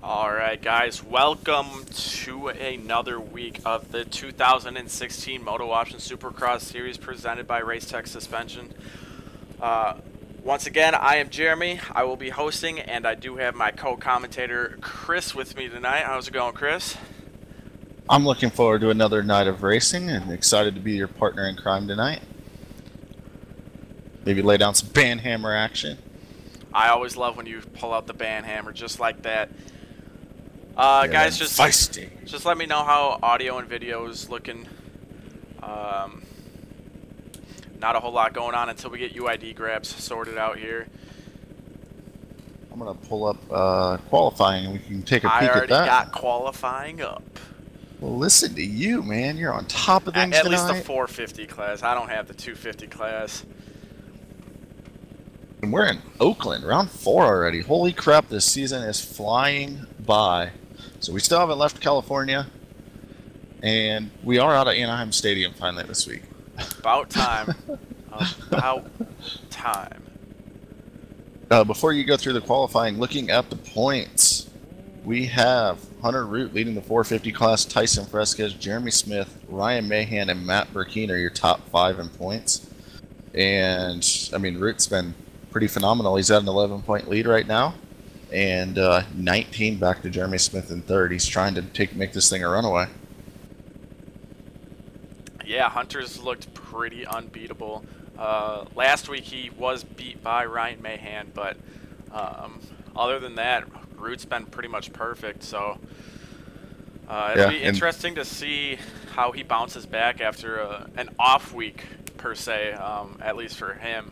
Alright guys, welcome to another week of the 2016 Moto Option Supercross Series presented by Racetech Suspension. Once again, I am Jeremy. I will be hosting, and I do have my co-commentator Chris with me tonight. How's it going, Chris? I'm looking forward to another night of racing and excited to be your partner in crime tonight. Maybe lay down some band hammer action. I always love when you pull out the band hammer just like that. Guys, just let me know how audio and video is looking. Not a whole lot going on until we get UID grabs sorted out here. I'm going to pull up qualifying and we can take a peek at that. I already got qualifying up. Well, listen to you, man. You're on top of things At tonight. least the 450 class. I don't have the 250 class. And we're in Oakland, round 4 already. Holy crap, this season is flying by. So we still haven't left California, and we are out of Anaheim Stadium finally this week. About time. About time. Before you go through the qualifying, looking at the points, we have Hunter Root leading the 450 class, Tyson Fresquez, Jeremy Smith, Ryan Mahan, and Matt Burkeen are your top 5 in points. And, I mean, Root's been pretty phenomenal. He's at an 11-point lead right now. And 19 back to Jeremy Smith in third. He's trying to make this thing a runaway. Yeah, Hunter's looked pretty unbeatable. Last week he was beat by Ryan Mahan, but other than that, Root's been pretty much perfect. So it'll be interesting to see how he bounces back after an off week, per se, at least for him.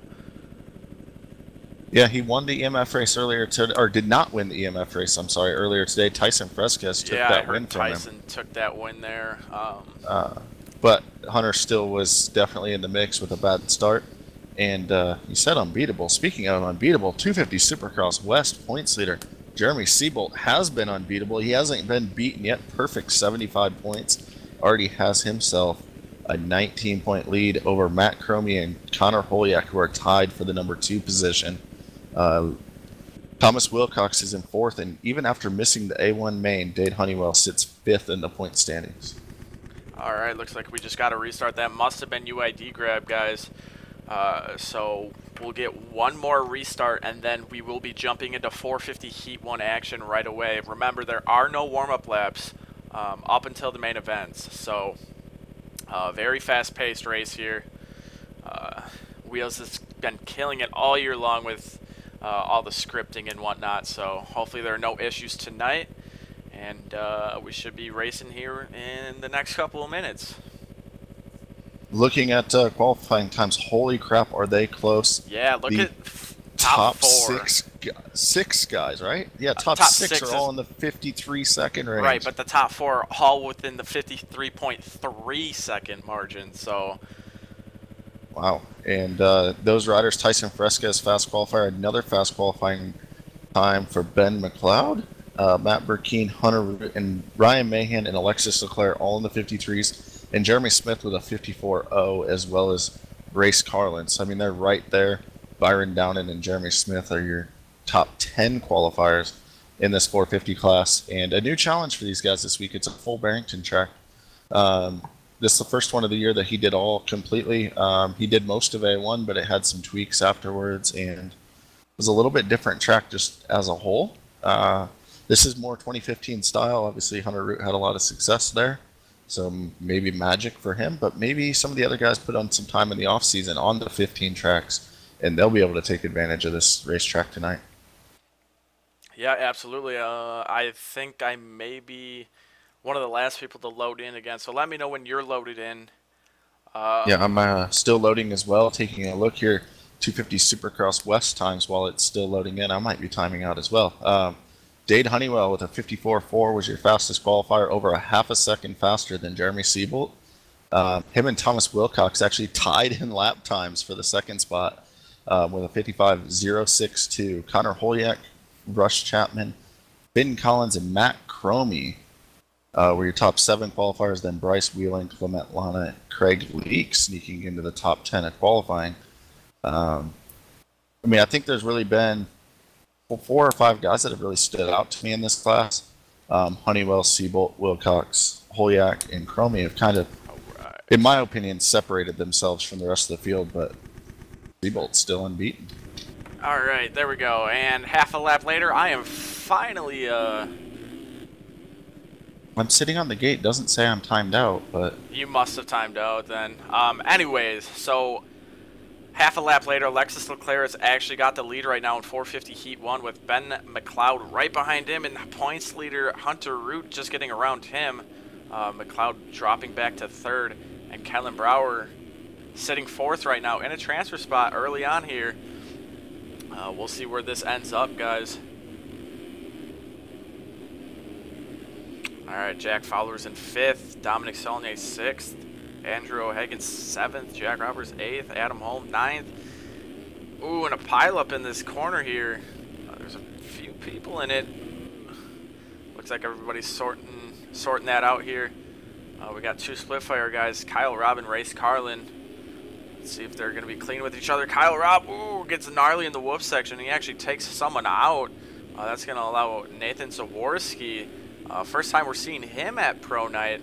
Yeah, he won the EMF race earlier today, or did not win the EMF race, I'm sorry, earlier today. Tyson Fresquez took that win from him. Yeah, Tyson took that win there. But Hunter still was definitely in the mix with a bad start. And he said unbeatable. Speaking of unbeatable, 250 Supercross West points leader, Jeremy Seabolt has been unbeatable. He hasn't been beaten yet. Perfect 75 points. Already has himself a 19-point lead over Matt Cromie and Connor Holyak, who are tied for the number 2 position. Thomas Wilcox is in 4th, and even after missing the A1 main, Dade Honeywell sits 5th in the point standings. Alright, looks like we just got to restart. That must have been UID grab, guys. So we'll get one more restart, and then we will be jumping into 450 Heat 1 action right away. Remember, there are no warm-up laps up until the main events, so very fast-paced race here. Wheels has been killing it all year long with all the scripting and whatnot, so hopefully there are no issues tonight, and we should be racing here in the next couple of minutes. Looking at qualifying times, holy crap, are they close? Yeah, look at top 4. six guys, right? Yeah, top six are all in the 53-second range. Right, but the top 4 are all within the 53.3-second margin, so... Wow. And those riders, Tyson Fresquez, fast qualifier, another fast qualifying time for Ben McLeod, Matt Burkeen, Hunter, and Ryan Mahan and Alexis Leclerc all in the 53s, and Jeremy Smith with a 54.0, as well as Race Carlin. So, I mean, they're right there. Byron Downen and Jeremy Smith are your top 10 qualifiers in this 450 class. And a new challenge for these guys this week. It's a full Barrington track. This is the first one of the year that he did all completely. He did most of A1, but it had some tweaks afterwards, and it was a little bit different track just as a whole. This is more 2015 style. Obviously, Hunter Root had a lot of success there, so maybe magic for him, but maybe some of the other guys put on some time in the off-season on the 15 tracks, and they'll be able to take advantage of this racetrack tonight. Yeah, absolutely. I think I may be one of the last people to load in again, so let me know when you're loaded in. Yeah, I'm still loading as well, taking a look here. 250 Supercross West times while it's still loading in. I might be timing out as well. Dade Honeywell with a 54.4 was your fastest qualifier, over a half a second faster than Jeremy Seabolt. Him and Thomas Wilcox actually tied in lap times for the second spot with a 55.062. Connor Holyak, Rush Chapman, Ben Collins, and Matt Cromie were your top 7 qualifiers. Then Bryce Wheeling, Clement Lana, and Craig Leake sneaking into the top 10 at qualifying. I mean, I think there's really been 4 or 5 guys that have really stood out to me in this class. Honeywell, Seabolt, Wilcox, Holyak, and Cromie have kind of, in my opinion, separated themselves from the rest of the field, but Seabolt's still unbeaten. All right, there we go. And half a lap later, I am finally... I'm sitting on the gate. Doesn't say I'm timed out, but... You must have timed out then. Anyways, so... Half a lap later, Alexis Leclerc has actually got the lead right now in 450 Heat 1 with Ben McLeod right behind him, and points leader Hunter Root just getting around him. McLeod dropping back to third, and Kellen Brower sitting fourth right now in a transfer spot early on here. We'll see where this ends up, guys. All right, Jack Fowler's in 5th, Dominic Saulnier 6th, Andrew O'Hagan 7th, Jack Roberts 8th, Adam Holm 9th. Ooh, and a pileup in this corner here. There's a few people in it. Looks like everybody's sorting that out here. We got 2 Splitfire guys, Kyle Robb and Race Carlin. Let's see if they're going to be clean with each other. Kyle Robb, ooh, gets gnarly in the whoop section. He actually takes someone out. That's going to allow Nathan Zaworski. First time we're seeing him at Pro Night.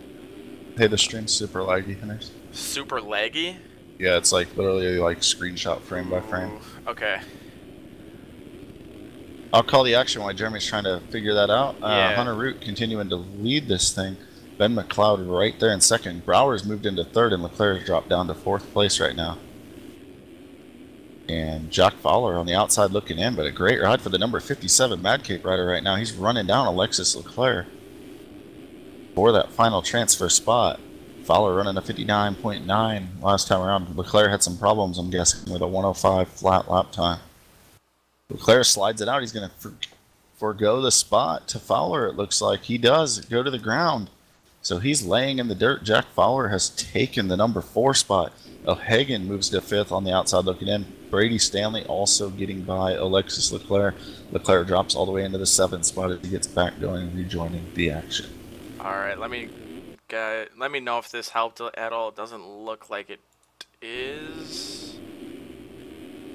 Hey, the stream's super laggy, Henry. Super laggy? Yeah, it's like literally like screenshot frame by frame. Ooh, okay. I'll call the action while Jeremy's trying to figure that out. Yeah. Hunter Root continuing to lead this thing. Ben McLeod right there in 2nd. Brower's moved into 3rd, and Leclerc's dropped down to 4th place right now. And Jack Fowler on the outside looking in, but a great ride for the number 57 Mad Cape rider right now. He's running down Alexis Leclerc for that final transfer spot. Fowler running a 59.9 last time around. Leclerc had some problems, I'm guessing, with a 105 flat lap time. Leclerc slides it out. He's going to forego the spot to Fowler, it looks like. He does go to the ground. So he's laying in the dirt. Jack Fowler has taken the number 4 spot. O'Hagan moves to 5th on the outside looking in. Brady Stanley also getting by Alexis Leclerc. Leclerc drops all the way into the 7th spot as he gets back going and rejoining the action. All right, let me know if this helped at all. It doesn't look like it is.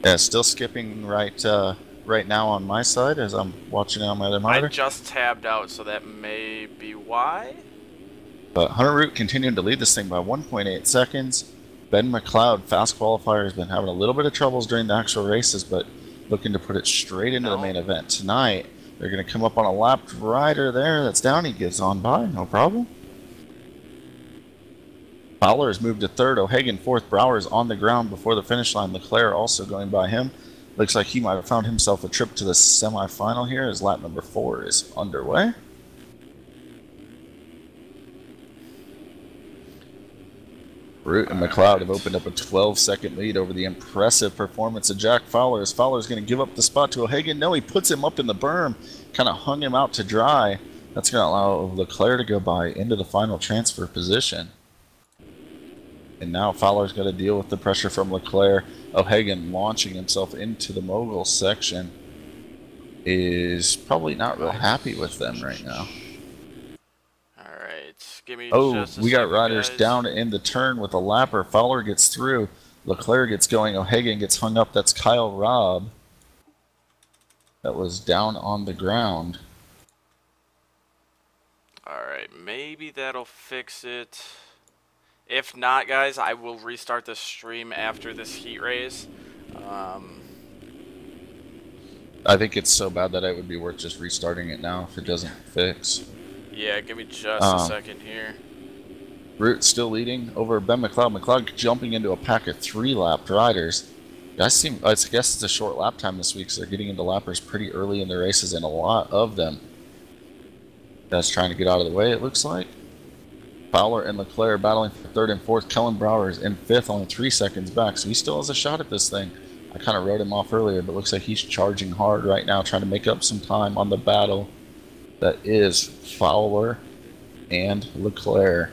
Yeah, still skipping right now on my side as I'm watching it on my other monitor. I just tabbed out, so that may be why. But Hunter Root continuing to lead this thing by 1.8 seconds. Ben McLeod, fast qualifier, has been having a little bit of troubles during the actual races, but looking to put it straight into the main event tonight. They're going to come up on a lapped rider there. That's down. He gets on by. No problem. Fowler has moved to 3rd. O'Hagan 4th. Brower's on the ground before the finish line. Leclerc also going by him. Looks like he might have found himself a trip to the semifinal here as lap number 4 is underway. Root and McLeod have opened up a 12-second lead over the impressive performance of Jack Fowler. As Fowler's going to give up the spot to O'Hagan. No, he puts him up in the berm, kind of hung him out to dry. That's going to allow Leclerc to go by into the final transfer position. And now Fowler's got to deal with the pressure from Leclerc. O'Hagan launching himself into the mogul section is probably not real happy with them right now. Give me just we got riders down in the turn with a lapper. Fowler gets through. Leclerc gets going. O'Hagan gets hung up. That's Kyle Robb. That was down on the ground. Alright, maybe that'll fix it. If not, guys, I will restart the stream after this heat race. I think it's so bad that it would be worth just restarting it now if it doesn't fix. Yeah, give me just a second here. Root still leading over Ben McLeod. McLeod jumping into a pack of 3-lapped riders. I guess it's a short lap time this week, so they're getting into lappers pretty early in the races, and a lot of them. That's trying to get out of the way, it looks like. Fowler and Leclerc battling for 3rd and 4th. Kellen Brower is in 5th, only 3 seconds back, so he still has a shot at this thing. I kind of wrote him off earlier, but looks like he's charging hard right now, trying to make up some time on the battle that is Fowler and Leclerc.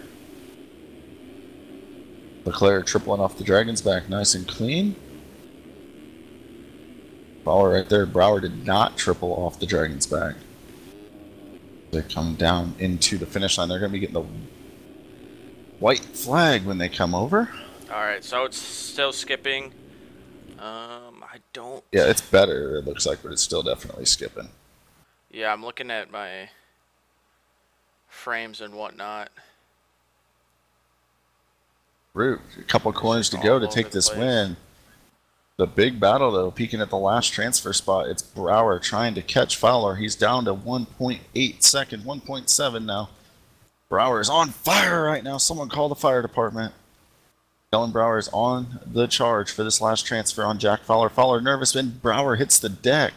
Leclerc tripling off the Dragon's back nice and clean. Fowler right there. Brower did not triple off the Dragon's back. They come down into the finish line. They're going to be getting the white flag when they come over. Alright, so it's still skipping. I don't... Yeah, it's better, it looks like, but it's still definitely skipping. Yeah, I'm looking at my frames and whatnot. Root, a couple corners to all go to over take the this place. win. The big battle, though, peeking at the last transfer spot. It's Brower trying to catch Fowler. He's down to 1.8 seconds, 1.7 now. Brower is on fire right now. Someone call the fire department. Kellen Brower is on the charge for this last transfer on Jack Fowler. Fowler nervous, and Brower hits the deck.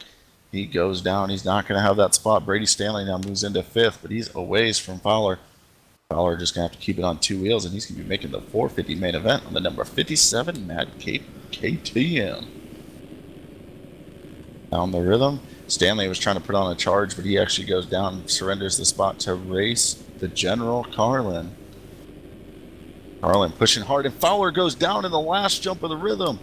He goes down. He's not going to have that spot. Brady Stanley now moves into 5th, but he's a ways from Fowler. Fowler just going to have to keep it on 2 wheels, and he's going to be making the 450 main event on the number 57 Mad KTM. Down the rhythm. Stanley was trying to put on a charge, but he actually goes down and surrenders the spot to race the General Carlin. Carlin pushing hard, and Fowler goes down in the last jump of the rhythm.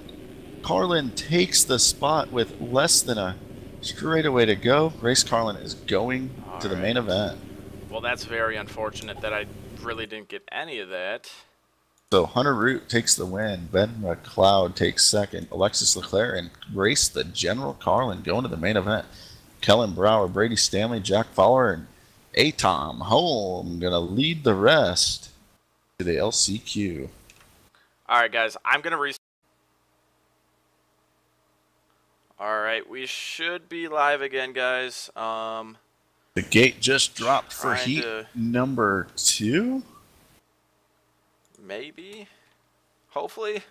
Carlin takes the spot with less than a straightaway to go. Race Carlin is going to the main event. Well, that's very unfortunate that I really didn't get any of that. So Hunter Root takes the win. Ben McLeod takes second. Alexis Leclerc and Race the General Carlin going to the main event. Kellen Brower, Brady Stanley, Jack Fowler, and Atom Holm going to lead the rest to the LCQ. All right, guys, I'm going to restart. All right, we should be live again, guys. The gate just dropped for heat number 2. Maybe. Hopefully.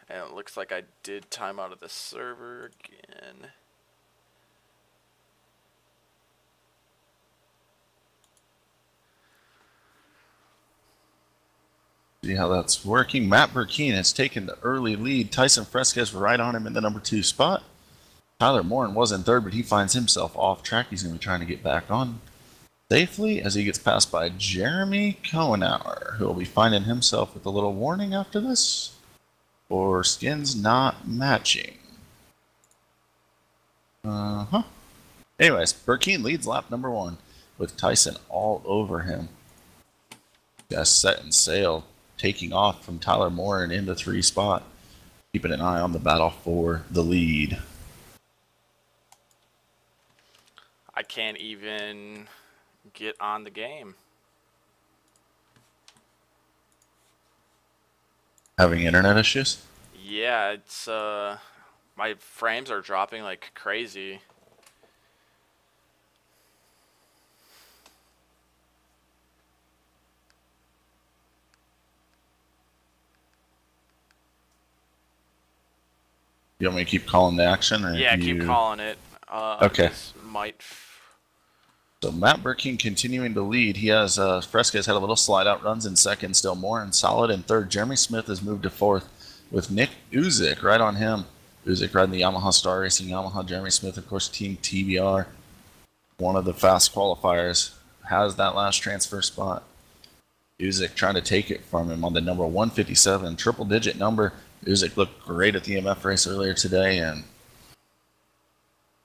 And it looks like I did time out of the server again. See how that's working. Matt Burkeen has taken the early lead. Tyson Fresquez right on him in the number 2 spot. Tyler Morin was in 3rd, but he finds himself off track. He's going to be trying to get back on safely as he gets passed by Jeremy Cohenauer, who will be finding himself with a little warning after this for skins not matching. Anyways, Burkeen leads lap number 1 with Tyson all over him. Got set and sail, taking off from Tyler Morin in the 3 spot, keeping an eye on the battle for the lead. I can't even get on the game. Having internet issues? Yeah, it's my frames are dropping like crazy. You want me to keep calling the action? Or yeah, keep calling it. Okay. Might. So Matt Burkeen continuing to lead. He has Fresquez had a little slide out, runs in 2nd, still more and solid in 3rd. Jeremy Smith has moved to 4th with Nick Uzik right on him. Uzik riding the Yamaha Star Racing Yamaha. Jeremy Smith, of course, Team TBR. One of the fast qualifiers has that last transfer spot. Uzik trying to take it from him on the number 157, triple digit number. Uzik looked great at the EMF race earlier today and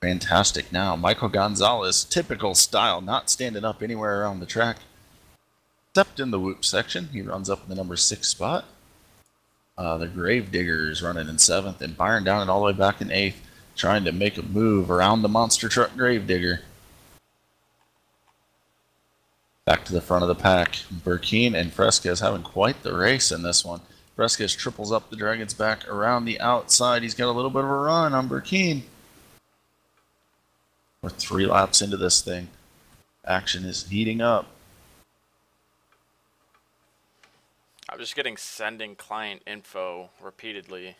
fantastic now. Michael Gonzalez, typical style, not standing up anywhere around the track. Except in the whoop section. He runs up in the number 6 spot. The Gravedigger is running in 7th, and Byron down and all the way back in 8th, trying to make a move around the monster truck Gravedigger. Back to the front of the pack. Burkeen and Fresquez having quite the race in this one. Fresquez triples up the Dragon's back around the outside. He's got a little bit of a run on Burkeen. We're 3 laps into this thing. Action is heating up. I'm just getting sending client info repeatedly.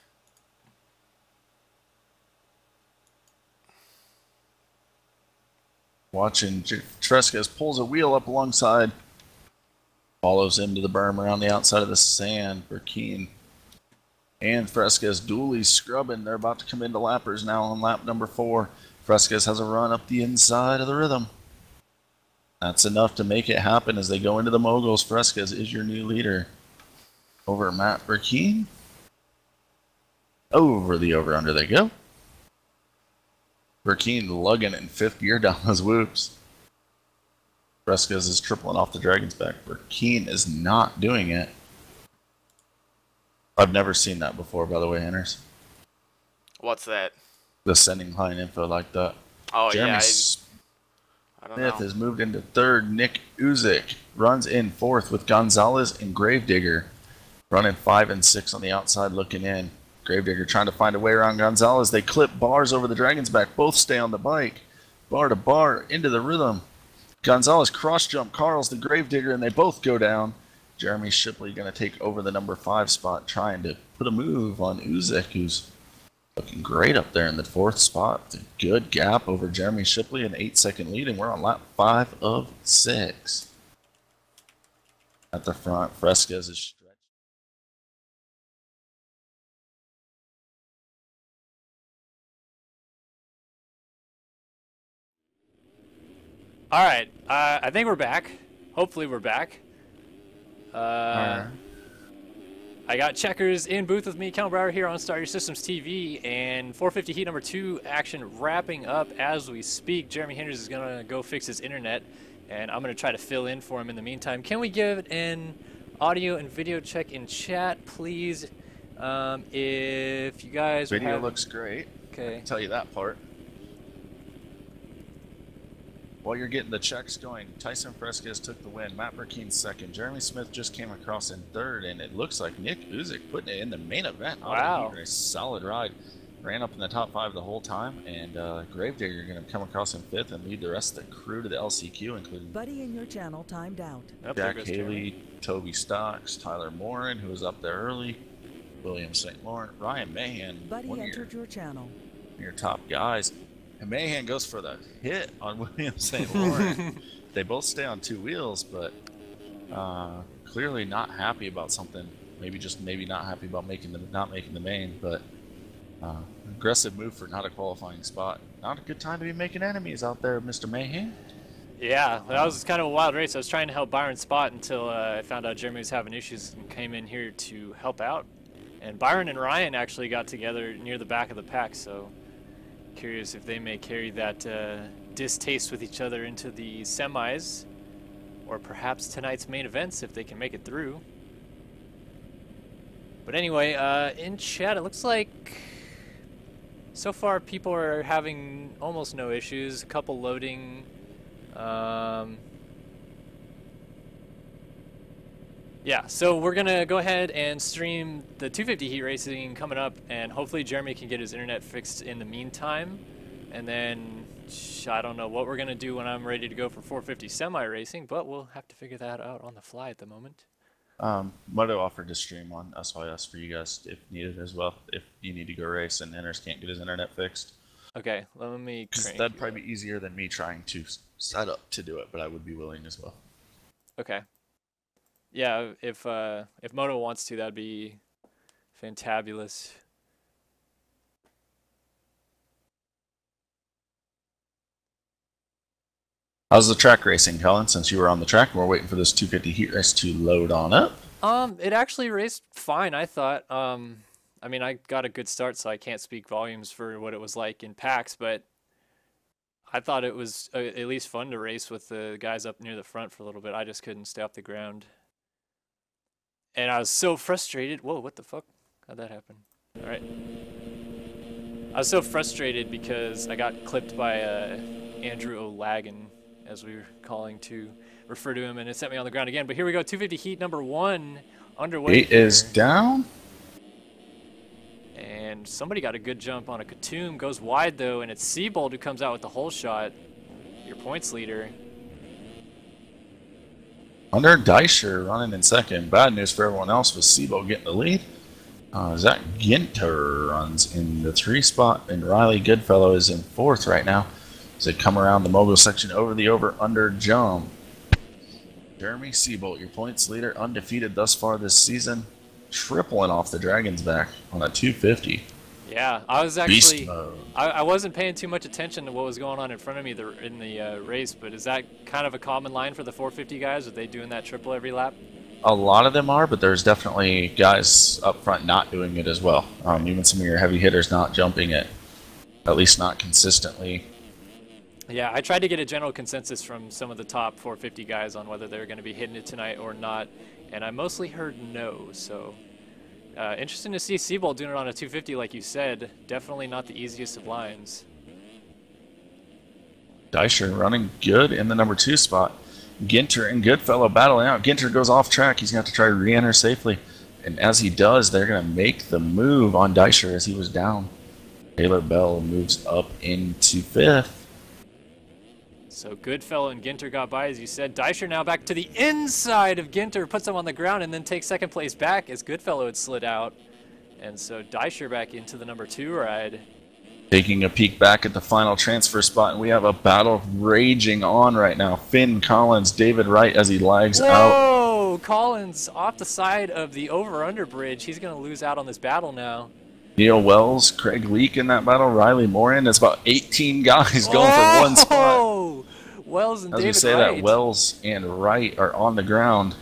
Watching Fresquez pulls a wheel up alongside. Follows him to the berm around the outside of the sand. Burkeen and Fresquez dually scrubbing. They're about to come into lappers now on lap number 4. Fresquez has a run up the inside of the rhythm. That's enough to make it happen as they go into the moguls. Fresquez is your new leader. Over Matt Burkeen. Over the over-under they go. Burkeen lugging it in 5th gear down those whoops. Fresquez is tripling off the Dragon's back. Burkeen is not doing it. I've never seen that before, by the way, Henners. What's that? The sending line info like that. Oh, Jeremy yeah, Smith I don't know. has moved into third. Nick Uzik runs in fourth with Gonzalez and Gravedigger running 5 and 6 on the outside looking in. Gravedigger trying to find a way around Gonzalez. They clip bars over the Dragon's back. Both stay on the bike. Bar to bar into the rhythm. Gonzalez cross jump Carl's the Gravedigger and they both go down. Jeremy Shipley going to take over the number 5 spot, trying to put a move on Uzik, who's looking great up there in the 4th spot. A good gap over Jeremy Shipley, an 8-second lead, and we're on lap 5 of 6. At the front, Fresquez is stretched. All right, I think we're back. Hopefully we're back. I got Checkers in booth with me, Cal Brower here on Start Your Systems TV, and 450 heat number 2 action wrapping up as we speak. Jeremy Hinders is going to go fix his internet, and I'm going to try to fill in for him in the meantime. Can we give an audio and video check in chat, please? If you guys Video looks great. Okay. I can tell you that part. While you're getting the checks going, Tyson Fresquez took the win, Matt Burkeen second, Jeremy Smith just came across in third, and it looks like Nick Uzik putting it in the main event. Wow. A solid ride. Ran up in the top 5 the whole time, and Gravedigger going to come across in 5th and lead the rest of the crew to the LCQ, including Buddy in your channel timed out. Jack Haley, Toby Stocks, Tyler Morin, who was up there early, William St. Laurent, Ryan Mahan, Buddy entered your channel. Your top guys. And Mahan goes for the hit on William St. Laurent. They both stay on 2 wheels, but clearly not happy about something. Maybe not happy about not making the main, but aggressive move for not a qualifying spot. Not a good time to be making enemies out there, Mr. Mahan. Yeah, that was kind of a wild race. I was trying to help Byron spot until I found out Jeremy was having issues and came in here to help out. And Byron and Ryan actually got together near the back of the pack, so curious if they may carry that distaste with each other into the semis, or perhaps tonight's main events if they can make it through. But anyway, in chat, it looks like so far people are having almost no issues. A couple loading. Yeah, so we're going to go ahead and stream the 250 heat racing coming up, and hopefully Jeremy can get his internet fixed in the meantime. And then I don't know what we're going to do when I'm ready to go for 450 semi racing, but we'll have to figure that out on the fly at the moment. Moto offered to stream on SYS for you guys if needed as well, if you need to go race and Enners can't get his internet fixed. Okay, let me crank. That'd probably be easier than me trying to set up to do it, but I would be willing as well. Okay. Yeah, if Moto wants to, that'd be fantabulous. How's the track racing, Colin? Since you were on the track and we're waiting for this 250 heat race to load on up. It actually raced fine, I thought. I mean, I got a good start, so I can't speak volumes for what it was like in packs, but I thought it was at least fun to race with the guys up near the front for a little bit. I just couldn't stay off the ground. And I was so frustrated. Whoa, what the fuck? How'd that happen? All right. I was so frustrated because I got clipped by Andrew O'Lagan, as we were calling to refer to him, and it set me on the ground again. But here we go, 250 heat number 1 underway. It is down. And somebody got a good jump on a Katoom, goes wide though, and it's Seabold who comes out with the hole shot, your points leader. Under Deischer running in second. Bad news for everyone else with Seabold getting the lead. Zach Ginter runs in the 3 spot, and Riley Goodfellow is in 4th right now. So they come around the mogul section over the over-under jump. Jeremy Seabold, your points leader, undefeated thus far this season, tripling off the Dragon's back on a 250. Yeah, I was actually, Beast mode. I wasn't paying too much attention to what was going on in front of me in the race, but is that kind of a common line for the 450 guys? Are they doing that triple every lap? A lot of them are, but there's definitely guys up front not doing it as well. Even some of your heavy hitters not jumping it, at least not consistently. Yeah, I tried to get a general consensus from some of the top 450 guys on whether they were going to be hitting it tonight or not, and I mostly heard no, so Interesting to see Seabolt doing it on a 250 like you said. Definitely not the easiest of lines. Deisher running good in the number 2 spot. Ginter and Goodfellow battling out. Ginter goes off track. He's going to have to try to re-enter safely. And as he does, they're going to make the move on Deisher as he was down. Taylor Bell moves up into 5th. So Goodfellow and Ginter got by, as you said. Deisher now back to the inside of Ginter, puts him on the ground, and then takes second place back as Goodfellow had slid out. And so Deisher back into the number 2 ride. Taking a peek back at the final transfer spot, and we have a battle raging on right now. Finn Collins, David Wright as he lags out. Whoa! Collins off the side of the over-under bridge. He's going to lose out on this battle now. Neil Wells, Craig Leake in that battle, Riley Morin. It's about 18 guys going for one spot. Wells and As David we say Wright. that, Wells and Wright are on the ground.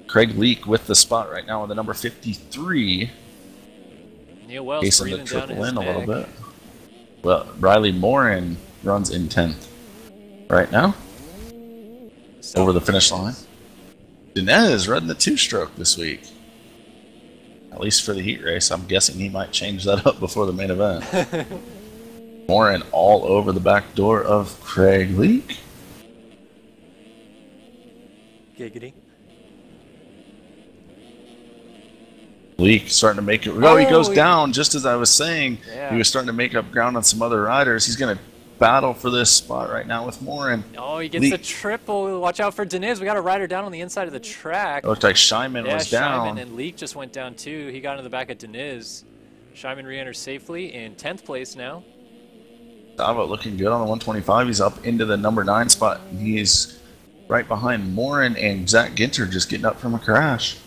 Craig Leake with the spot right now with the number 53. Neil Wells Facing the breathing down triple his in a little neck. bit. Well, Riley Morin runs in 10th right now. Over the finish line. Dinez running the 2-stroke this week. At least for the heat race. I'm guessing he might change that up before the main event. Morin all over the back door of Craig Leake. Giggity. Leake starting to make it. Oh, he goes he- down just as I was saying. Yeah. He was starting to make up ground on some other riders. He's going to battle for this spot right now with Morin. Oh, he gets Leake. the triple. Watch out for Deniz. We got a rider down on the inside of the track. It looked like Scheinman Yeah, was down. Scheinman and Leake just went down too. He got into the back of Deniz. Scheinman re-enters safely in 10th place now. Davo looking good on the 125. He's up into the number 9 spot. He's right behind Morin and Zach Ginter just getting up from a crash.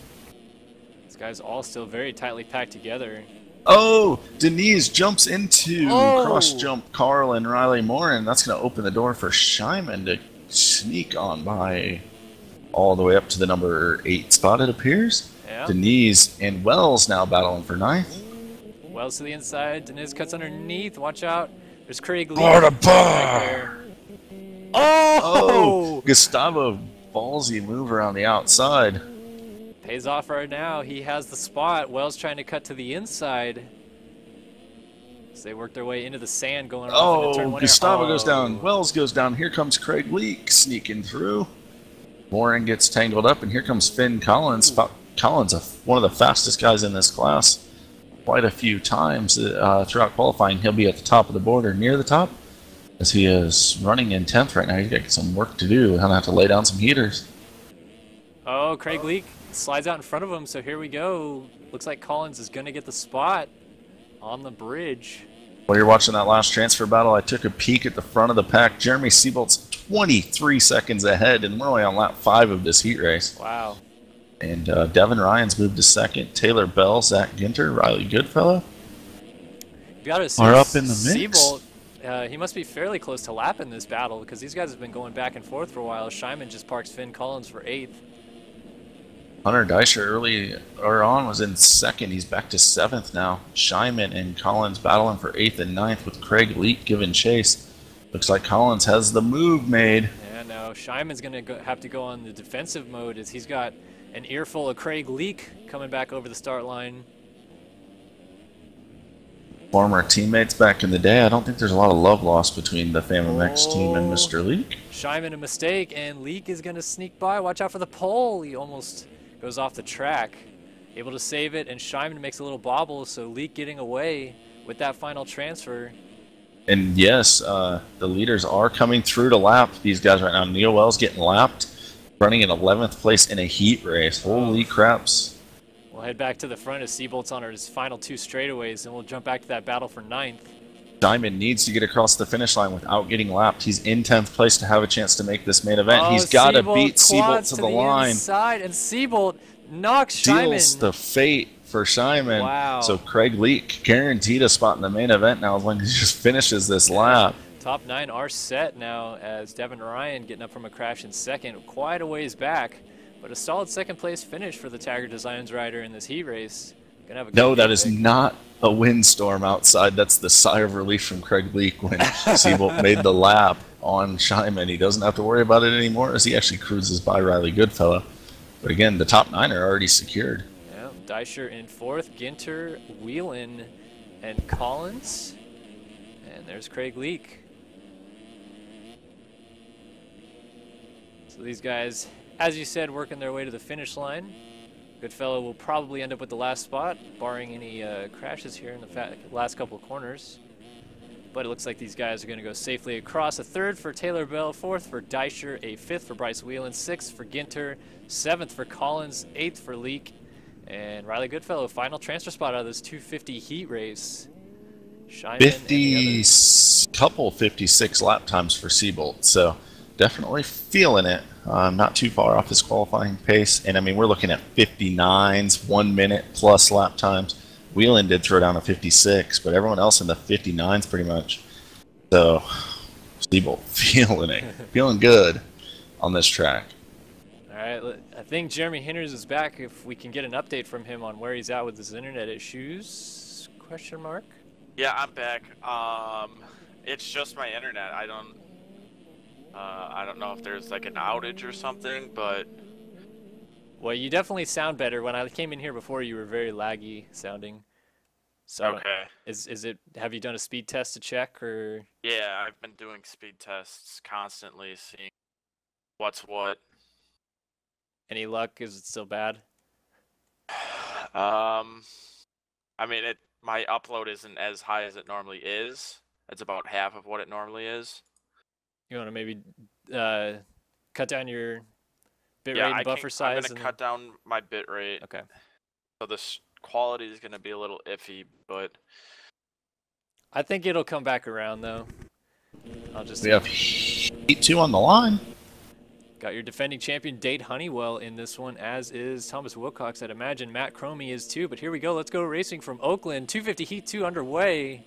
These guys all still very tightly packed together. Oh, Denise jumps into Oh. cross jump Carl and Riley Morin. That's going to open the door for Scheinman to sneak on by all the way up to the number 8 spot, it appears. Yeah. Denise and Wells now battling for 9th. Wells to the inside. Deniz cuts underneath. Watch out. There's Craig Lee. Bar to right bar. there. Oh! Gustavo ballsy move around the outside. Pays off right now. He has the spot. Wells trying to cut to the inside. As they work their way into the sand going off into turn 1 here. Gustavo goes Oh. down. Wells goes down. Here comes Craig Leake sneaking through. Morin gets tangled up, and here comes Finn Collins. Collins, one of the fastest guys in this class. Quite a few times throughout qualifying, he'll be at the top of the board or near the top, as he is running in 10th right now. He's got some work to do. He'll have to lay down some heaters. Oh, Craig Leake slides out in front of him, so here we go. Looks like Collins is going to get the spot on the bridge. While you're watching that last transfer battle, I took a peek at the front of the pack. Jeremy Seabolt's 23 seconds ahead, and we're only on lap 5 of this heat race. Wow. And Devin Ryan's moved to 2nd. Taylor Bell, Zach Ginter, Riley Goodfellow You got to see are up in the mix. Seabolt, he must be fairly close to lapping this battle because these guys have been going back and forth for a while. Scheinman just parks Finn Collins for 8th. Hunter Deisher earlier on was in 2nd. He's back to 7th now. Scheinman and Collins battling for 8th and 9th with Craig Leake giving chase. Looks like Collins has the move made. Yeah, no, Scheinman's going to have to go on the defensive mode as he's got an earful of Craig Leake coming back over the start line. Former teammates back in the day. I don't think there's a lot of love lost between the FamMX team and Mr. Leake. Scheinman a mistake, and Leake is going to sneak by. Watch out for the pole. He almost goes off the track. Able to save it, and Scheinman makes a little bobble, so Leake getting away with that final transfer. And yes, the leaders are coming through to lap these guys right now. Neil Wells getting lapped, running in 11th place in a heat race. Holy craps. We'll head back to the front as Seabolt's on his final 2 straightaways, and we'll jump back to that battle for 9th. Diamond needs to get across the finish line without getting lapped. He's in 10th place to have a chance to make this main event. Oh, He's got to Seabolt beat Seabolt quads to the line. Inside, and Seabolt knocks Seals Scheinman. the fate for Scheinman. Wow. So Craig Leake guaranteed a spot in the main event now as long as he just finishes this lap. Top 9 are set now as Devin Ryan getting up from a crash in 2nd, quite a ways back, but a solid 2nd place finish for the Taggart Designs rider in this heat race. Gonna have a No, good that day is pick. not a windstorm outside. That's the sigh of relief from Craig Leake when Seabolt made the lap on Scheinman. He doesn't have to worry about it anymore as he actually cruises by Riley Goodfellow. But again, the top 9 are already secured. Yeah. Deischer in fourth, Ginter, Whelan, and Collins. And there's Craig Leake. So these guys, as you said, working their way to the finish line. Goodfellow will probably end up with the last spot, barring any crashes here in the last couple of corners. But it looks like these guys are going to go safely across. A third for Taylor Bell, fourth for Deischer, a fifth for Bryce Whelan, sixth for Ginter, seventh for Collins, eighth for Leake, and Riley Goodfellow, final transfer spot out of this 250 heat race. Scheinman 56 lap times for Seabolt, so definitely feeling it. Not too far off his qualifying pace, and I mean we're looking at 59s, 1 minute plus lap times. Whelan did throw down a 56, but everyone else in the 59s pretty much. So, Seabolt feeling it, feeling good on this track. All right, I think Jeremy Hinders is back. If we can get an update from him on where he's at with his internet issues, question mark? Yeah, I'm back. It's just my internet. I don't know if there's like an outage or something, but... Well, you definitely sound better. When I came in here before, you were very laggy sounding. So okay. Is it? Have you done a speed test to check, or? Yeah, I've been doing speed tests constantly, seeing what's what. Any luck? Is it still bad? I mean, my upload isn't as high as it normally is. It's about half of what it normally is. You want to maybe cut down your bitrate Yeah, and buffer size? I'm going to cut down my bitrate. Okay. So this quality is going to be a little iffy, but... I think it'll come back around, though. We have Heat 2 on the line. Got your defending champion, Dade Honeywell, in this one, as is Thomas Wilcox. I'd imagine Matt Cromie is too, but here we go. Let's go racing from Oakland. 250 Heat 2 underway.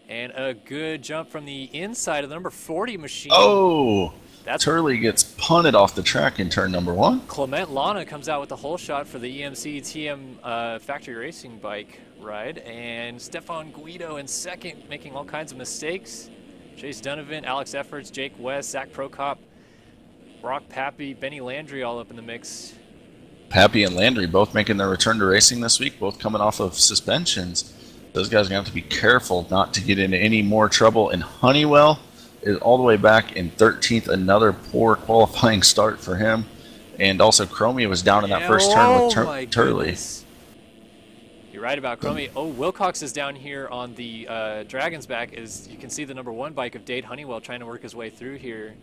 And a good jump from the inside of the number 40 machine. Oh! Turley gets punted off the track in turn number 1. Clement Lana comes out with the hole shot for the EMC TM Factory Racing bike ride. And Stefan Guido in second, making all kinds of mistakes. Chase Donovan, Alex Efforts, Jake West, Zach Prokop, Brock Pappy, Benny Landry all up in the mix. Pappy and Landry both making their return to racing this week, both coming off of suspensions. Those guys are going to have to be careful not to get into any more trouble. And Honeywell is all the way back in 13th, another poor qualifying start for him. And also Cromie was down in that first turn with Turley. You're right about Cromie. Oh, Wilcox is down here on the Dragon's back. As you can see the number 1 bike of Dade Honeywell trying to work his way through here.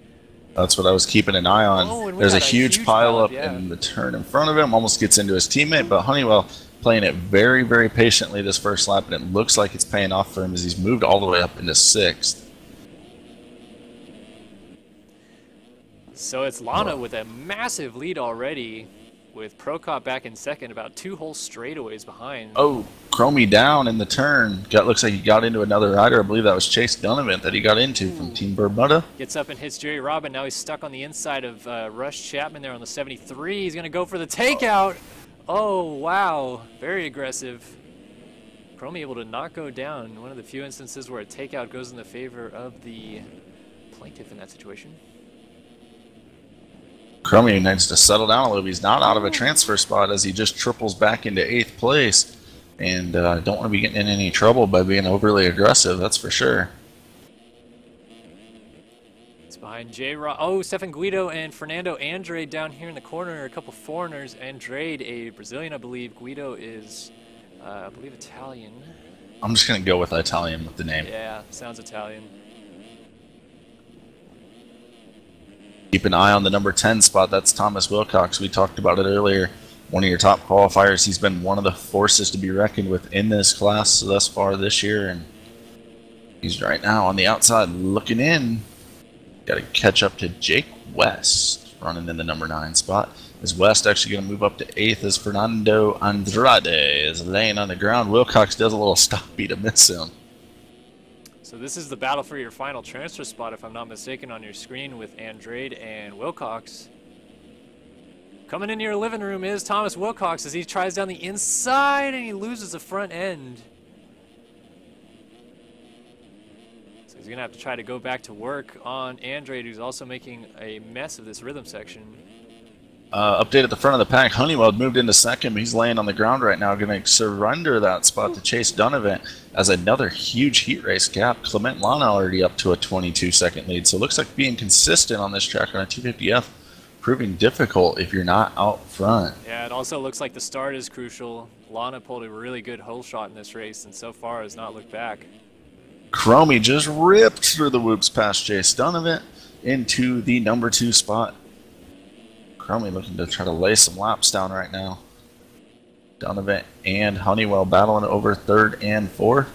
That's what I was keeping an eye on. Oh, there's a huge pile up in the turn in front of him. Almost gets into his teammate, but Honeywell playing it very, very patiently this first lap, and it looks like it's paying off for him as he's moved all the way up into 6th. So it's Lana with a massive lead already, with Prokop back in second, about 2 whole straightaways behind. Oh, Cromie down in the turn. Looks like he got into another rider. I believe that was Chase Donovan that he got into from Team Bermuda. Gets up and hits Jerry Robin. Now he's stuck on the inside of Rush Chapman there on the 73. He's going to go for the takeout. Oh, wow. Very aggressive. Cromie able to not go down. One of the few instances where a takeout goes in the favor of the plaintiff in that situation. Cromie needs to settle down a little bit. He's not out of a transfer spot as he just triples back into 8th place. And don't want to be getting in any trouble by being overly aggressive, that's for sure. It's behind J-Rod. Oh, Stefan Guido and Fernando Andrade down here in the corner. A couple foreigners. Andrade, a Brazilian, I believe. Guido is, I believe, Italian. I'm just going to go with Italian with the name. Yeah, sounds Italian. Keep an eye on the number 10 spot. That's Thomas Wilcox. We talked about it earlier. One of your top qualifiers. He's been one of the forces to be reckoned with in this class thus far this year, and he's right now on the outside looking in. Got to catch up to Jake West running in the number 9 spot. Is West actually going to move up to 8th as Fernando Andrade is laying on the ground. Wilcox does a little stoppy to miss him. So this is the battle for your final transfer spot, if I'm not mistaken, on your screen with Andrade and Wilcox. Coming into your living room is Thomas Wilcox as he tries down the inside and he loses the front end. So he's going to have to try to go back to work on Andrade, who's also making a mess of this rhythm section. Update at the front of the pack. Honeywell moved into second. He's laying on the ground right now, going to surrender that spot to Chase Donovan as another huge heat race gap. Clement Lana already up to a 22-second lead. So it looks like being consistent on this track on a 250F proving difficult if you're not out front. Yeah, it also looks like the start is crucial. Lana pulled a really good hole shot in this race and so far has not looked back. Chromie just ripped through the whoops past Chase Donovan into the number 2 spot. Chromie looking to try to lay some laps down right now. Donovan and Honeywell battling over 3rd and 4th.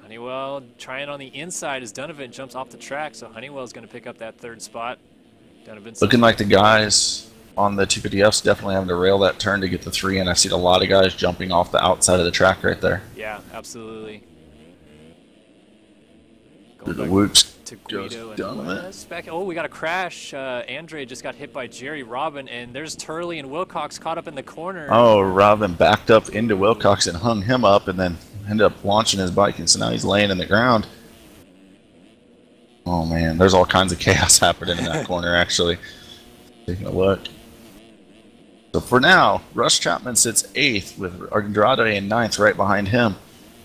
Honeywell trying on the inside as Donovan jumps off the track, so Honeywell's going to pick up that 3rd spot. Donovan's looking like the guys on the 250Fs definitely having to rail that turn to get the 3 in. I've seen a lot of guys jumping off the outside of the track right there. Yeah, absolutely. Through the whoops to Guido and West back. Oh, we got a crash. Andre just got hit by Jerry Robin, and there's Turley and Wilcox caught up in the corner. Oh, Robin backed up into Wilcox and hung him up, and then ended up launching his bike, and so now he's laying in the ground. Oh man, there's all kinds of chaos happening in that corner. Actually, taking a look. So for now, Russ Chapman sits 8th with Andrade in 9th, right behind him.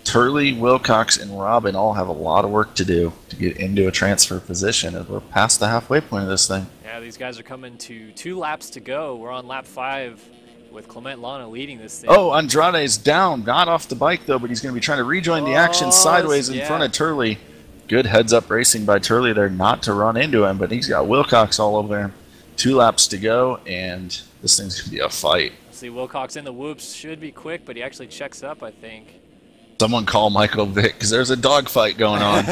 Turley, Wilcox, and Robin all have a lot of work to do to get into a transfer position as we're past the halfway point of this thing. Yeah, these guys are coming to 2 laps to go. We're on lap 5 with Clement Lana leading this thing. Oh, Andrade's down. Not off the bike, though, but he's going to be trying to rejoin the action sideways in front of Turley. Good heads-up racing by Turley there not to run into him, but he's got Wilcox all over him. 2 laps to go, and this thing's going to be a fight. See, Wilcox in the whoops should be quick, but he actually checks up, I think. Someone call Michael Vick, because there's a dogfight going on.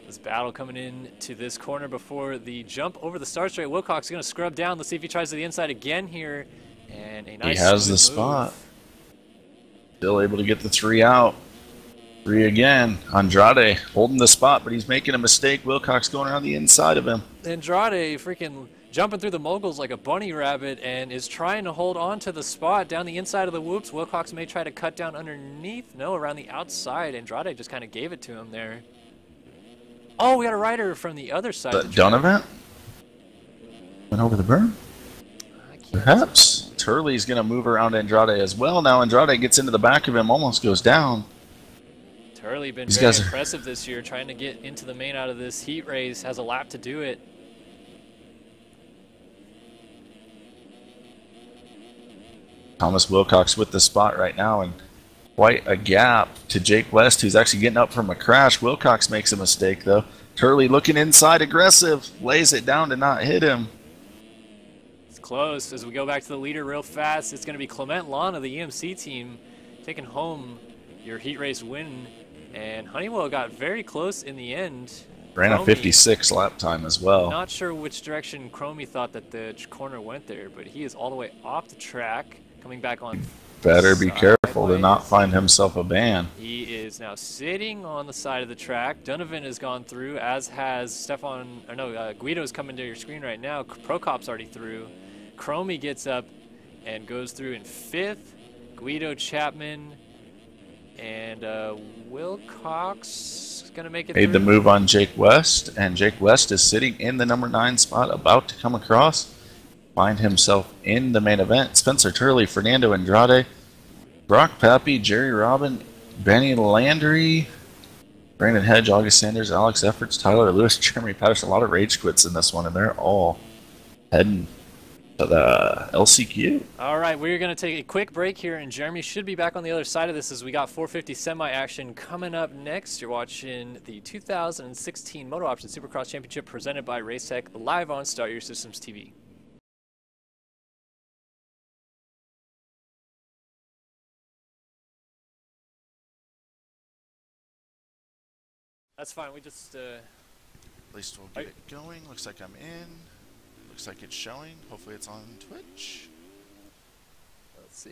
This battle coming in to this corner before the jump over the start straight. Wilcox is going to scrub down. Let's see if he tries to the inside again here. And a nice he has the spot. Still able to get the 3 out. 3 again. Andrade holding the spot, but he's making a mistake. Wilcox going around the inside of him. Andrade freaking jumping through the moguls like a bunny rabbit and is trying to hold on to the spot down the inside of the whoops. Wilcox may try to cut down underneath. No, around the outside. Andrade just kind of gave it to him there. Oh, we got a rider from the other side of the track. Donovan? Went over the berm? Perhaps. Turley's going to move around Andrade as well. Now Andrade gets into the back of him, almost goes down. Turley been very impressive this year, trying to get into the main out of this heat race. Has a lap to do it. Thomas Wilcox with the spot right now, and quite a gap to Jake West, who's actually getting up from a crash. Wilcox makes a mistake, though. Turley looking inside, aggressive, lays it down to not hit him. It's close. As we go back to the leader real fast, it's going to be Clement Lana, the EMC team, taking home your heat race win. And Honeywell got very close in the end. Ran a 56 lap time as well. Not sure which direction Chromie thought that the corner went there, but he is all the way off the track, coming back on. Better be careful to not find himself a ban. He is now sitting on the side of the track. Donovan has gone through, as has Guido's coming to your screen right now. Prokop's already through. Chromie gets up and goes through in 5th. Guido, Chapman, and Wilcox is going to make it Made the move on Jake West, and Jake West is sitting in the number 9 spot, about to come across. Find himself in the main event. Spencer Turley, Fernando Andrade, Brock Pappy, Jerry Robin, Benny Landry, Brandon Hedge, August Sanders, Alex Efforts, Tyler Lewis, Jeremy Patterson. A lot of rage quits in this one, and they're all heading to the LCQ. All right, we're going to take a quick break here, and Jeremy should be back on the other side of this as we got 450 semi action coming up next. You're watching the 2016 Moto Option Supercross Championship presented by Racetech live on Start Your Systems TV. That's fine. We just At least we'll get it going. Looks like I'm in. Looks like it's showing. Hopefully it's on Twitch. Let's see.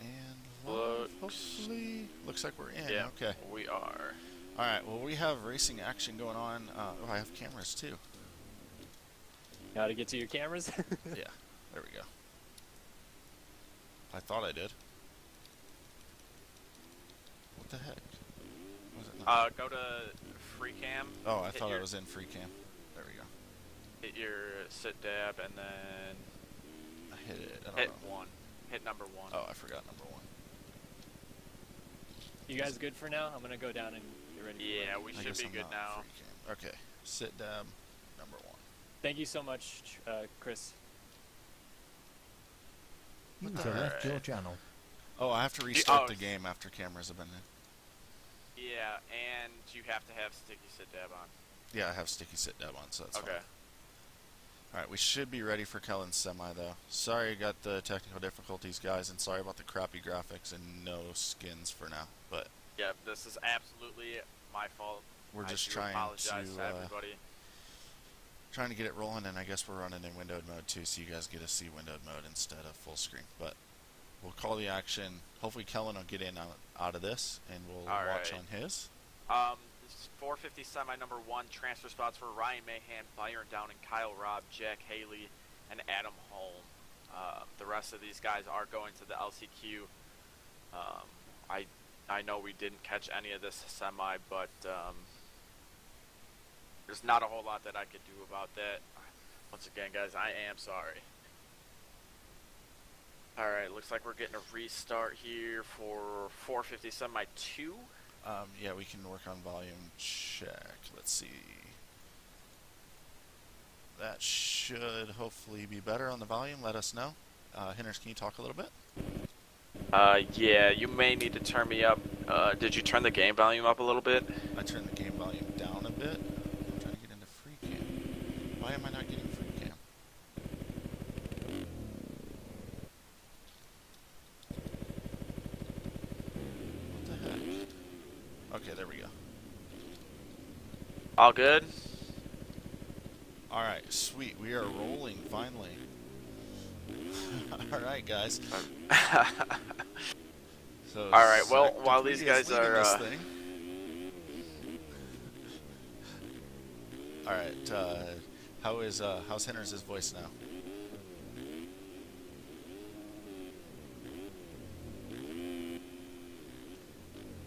And live, hopefully. Looks like we're in. Yeah, okay. we are. Alright, well we have racing action going on. Oh, I have cameras too. How to get to your cameras? Yeah, there we go. I thought I did. What the heck? Was it not? Go to free cam. Oh, I thought I was in free cam. There we go. Hit your sit dab and then I hit it. I don't hit know. 1. Hit number 1. Oh, I forgot number 1. You guys good for now? I'm gonna go down and get ready. Yeah, we I should guess be I'm good not now. freaking- Okay, sit dab, number 1. Thank you so much, Chris. User left your channel. Oh, I have to restart the game after cameras have been in. Yeah, and you have to have sticky sit dab on. Yeah, I have sticky sit dab on, so that's Okay. fine. Alright, we should be ready for Kellen's semi, though. Sorry I got the technical difficulties, guys, and sorry about the crappy graphics and no skins for now. But Yep, this is absolutely my fault. we're just I do trying apologize to to everybody. trying to get it rolling, and I guess we're running in windowed mode too, so you guys get to see windowed mode instead of full screen. But we'll call the action. Hopefully Kellen will get in out of this, and we'll watch on his. This is 450 semi number 1. Transfer spots for Ryan Mahan, Byron Down, and Kyle Robb, Jack Haley, and Adam Holm. The rest of these guys are going to the LCQ. I know we didn't catch any of this semi, but there's not a whole lot that I could do about that. Once again, guys, I am sorry. Alright, looks like we're getting a restart here for 450 semi 2. Yeah, we can work on volume check. Let's see. That should hopefully be better on the volume. Let us know. Hinders, can you talk a little bit? Yeah, you may need to turn me up. Did you turn the game volume up a little bit? I turned the game volume down a bit. I'm trying to get into free cam. Why am I not getting free cam? What the heck? Okay, there we go. All good? Alright, sweet. We are rolling, finally. Alright, guys. So Alright, well, Zach while Dupuis these guys is leading are, this thing. Alright, how's Hinders' voice now?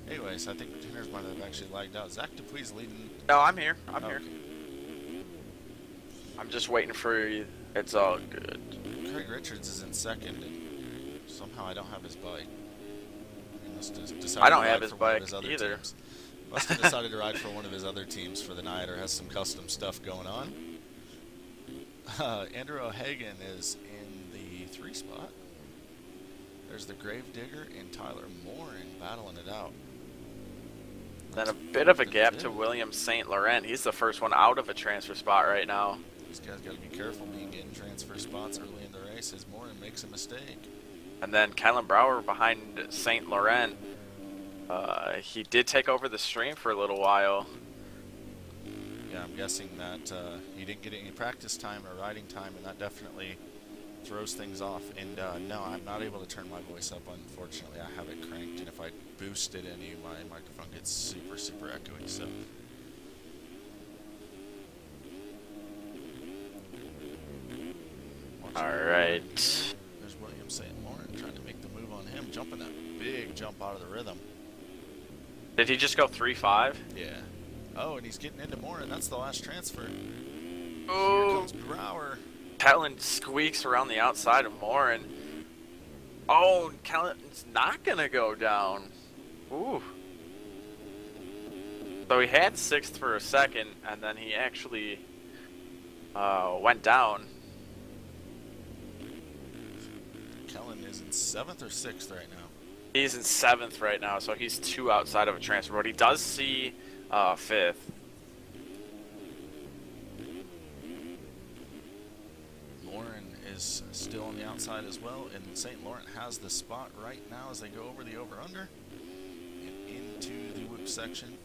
Anyways, I think Hinders might have actually lagged out. Zach Dupuis leading. No, I'm here. I'm here. Okay. I'm just waiting for you. It's all good. Craig Richards is in second. And somehow I don't have his bike. He must have decided I don't to have ride his for one of bike his other either. teams. Must have decided to ride for one of his other teams for the night, or has some custom stuff going on. Andrew O'Hagan is in the 3 spot. There's the Gravedigger and Tyler Morin battling it out. Then a bit of a gap to William St. Laurent. He's the first one out of a transfer spot right now. These guys got to be careful being getting transfer spots early in the race as Morin makes a mistake. And then Kylan Brower behind St. Laurent. He did take over the stream for a little while. Yeah, I'm guessing that he didn't get any practice time or riding time, and that definitely throws things off. And no, I'm not able to turn my voice up, unfortunately. I have it cranked, and if I boost it any, my microphone gets super, super echoey. So. Alright. There's William St. Laurent trying to make the move on him, jumping that big jump out of the rhythm. Did he just go 3-5? Yeah. Oh, and he's getting into Morin. That's the last transfer. Here Oh, comes Brower. Kylan squeaks around the outside of Morin. Oh, Kylan's not going to go down. Ooh. So he had 6th for a second, and then he actually went down. Kellen is in 7th or 6th right now. He's in 7th right now, so he's 2 outside of a transfer, but he does see 5th. Morin is still on the outside as well, and St. Laurent has the spot right now as they go over the over-under and into the whoop section.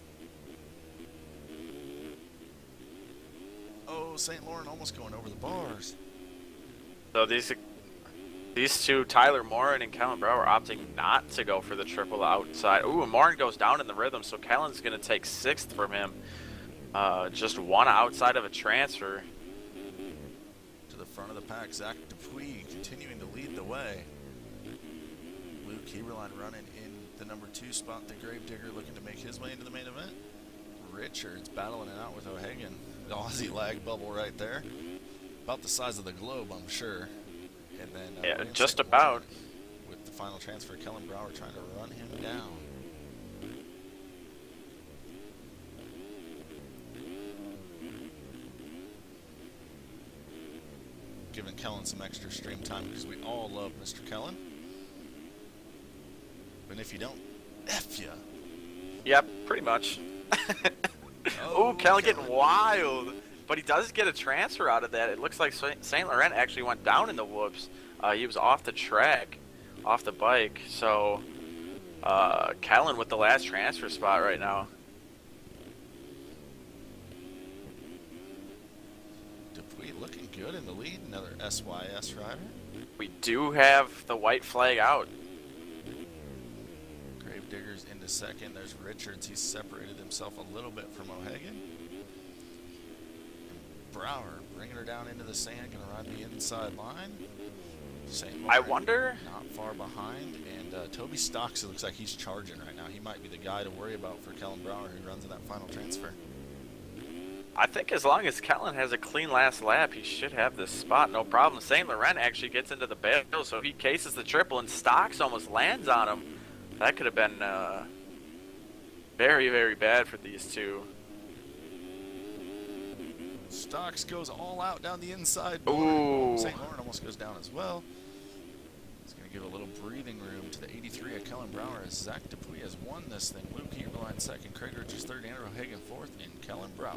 Oh, St. Laurent almost going over the bars. So these two, Tyler Morin and Kylan Brower, are opting not to go for the triple outside. Ooh, and Morin goes down in the rhythm, so Kylan's going to take 6th from him. Just 1 outside of a transfer. To the front of the pack, Zach Dupuis continuing to lead the way. Luke Heberlein running in the number 2 spot. The Gravedigger looking to make his way into the main event. Richards battling it out with O'Hagan. The Aussie lag bubble right there. about the size of the globe, I'm sure. And then Yeah, Williams just take about. one with the final transfer. Kellen Brower trying to run him down. Giving Kellen some extra stream time because we all love Mr. Kellen. And if you don't, F ya. Yep, pretty much. Oh, Kellen getting wild. But he does get a transfer out of that. It looks like St. Laurent actually went down in the whoops. He was off the track, off the bike. So, Kellen with the last transfer spot right now. Dupuis looking good in the lead. Another SYS rider. We do have the white flag out. Gravediggers into second. There's Richards. He's separated himself a little bit from O'Hagan. Brower bringing her down into the sand, gonna ride the inside line. I wonder. Not far behind, and Toby Stocks, it looks like he's charging right now. He might be the guy to worry about for Kellen Brower, who runs in that final transfer. I think as long as Kellen has a clean last lap, he should have this spot, no problem. St. Laurent actually gets into the bail, so he cases the triple, and Stocks almost lands on him. That could have been very, very bad for these two. Stocks goes all out down the inside. Ooh. St. Laurent almost goes down as well. It's going to give a little breathing room to the 83 of Kellen Brower as Zach Dupuis has won this thing. Luke Heberlein second, Craig Richards third, Andrew O'Hagan fourth, and Kellen Brower.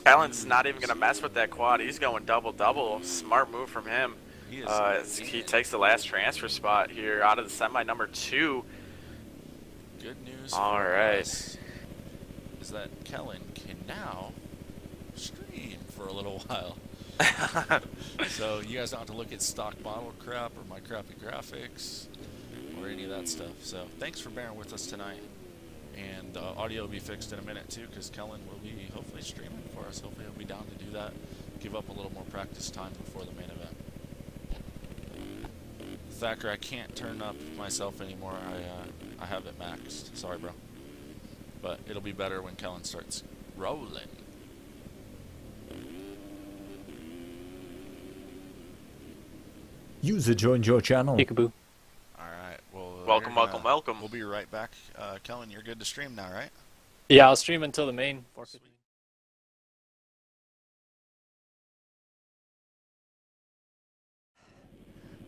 Kellen's not even going to mess with that quad. He's going double-double. Smart move from him. He takes the last transfer spot here out of the semi number 2. Good news all for right. us is that Kellen can now stream for a little while. So you guys don't have to look at stock bottle crap or my crappy graphics or any of that stuff. So thanks for bearing with us tonight. And audio will be fixed in a minute too, because Kellen will be hopefully streaming for us. Hopefully he'll be down to do that. Give up a little more practice time before the main event. Thacker, I can't turn up myself anymore. I have it maxed. Sorry, bro. But it'll be better when Kellen starts rolling. User joined your channel. Peekaboo. Alright, well... Welcome, welcome, welcome. We'll be right back. Kellen, you're good to stream now, right? Yeah, I'll stream until the main.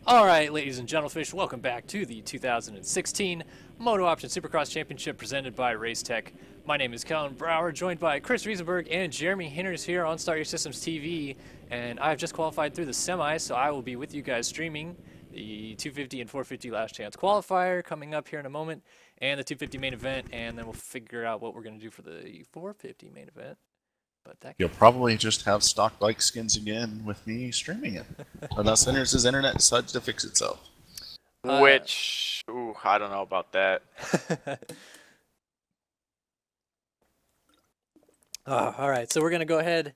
Alright, ladies and gentlefish, welcome back to the 2016 Moto Option Supercross Championship presented by Racetech. My name is Kellen Brower, joined by Chris Riesenberg and Jeremy Hinters here on Start Your Systems TV. And I've just qualified through the semis, so I will be with you guys streaming the 250 and 450 last chance qualifier coming up here in a moment, and the 250 main event, and then we'll figure out what we're going to do for the 450 main event. But that You'll probably just have stock bike skins again with me streaming it. Unless his internet decides to fix itself. Which, ooh, I don't know about that. All right, so we're going to go ahead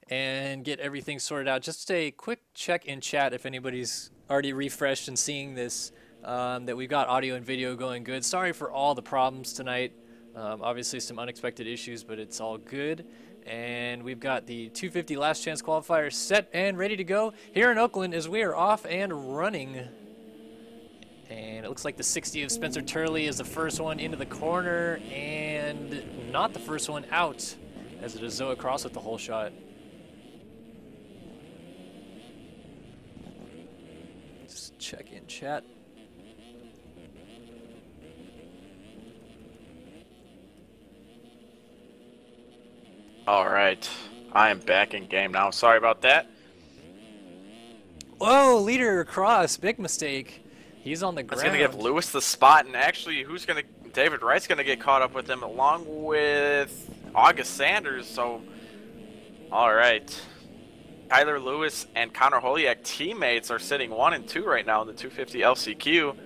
and get everything sorted out. Just a quick check in chat if anybody's already refreshed and seeing this, that we've got audio and video going good. Sorry for all the problems tonight. Obviously some unexpected issues, but it's all good. And we've got the 250 last chance qualifier set and ready to go here in Oakland as we are off and running. And it looks like the 60 of Spencer Turley is the first one into the corner and not the first one out, as it is Zoe Cross with the whole shot. Just check in chat. All right, I am back in game now. Sorry about that. Whoa, leader across, big mistake. He's on the ground. It's gonna give Lewis the spot, and actually, David Wright's gonna get caught up with him along with August Sanders. So, all right, Tyler Lewis and Connor Holiak teammates are sitting 1 and 2 right now in the 250 LCQ.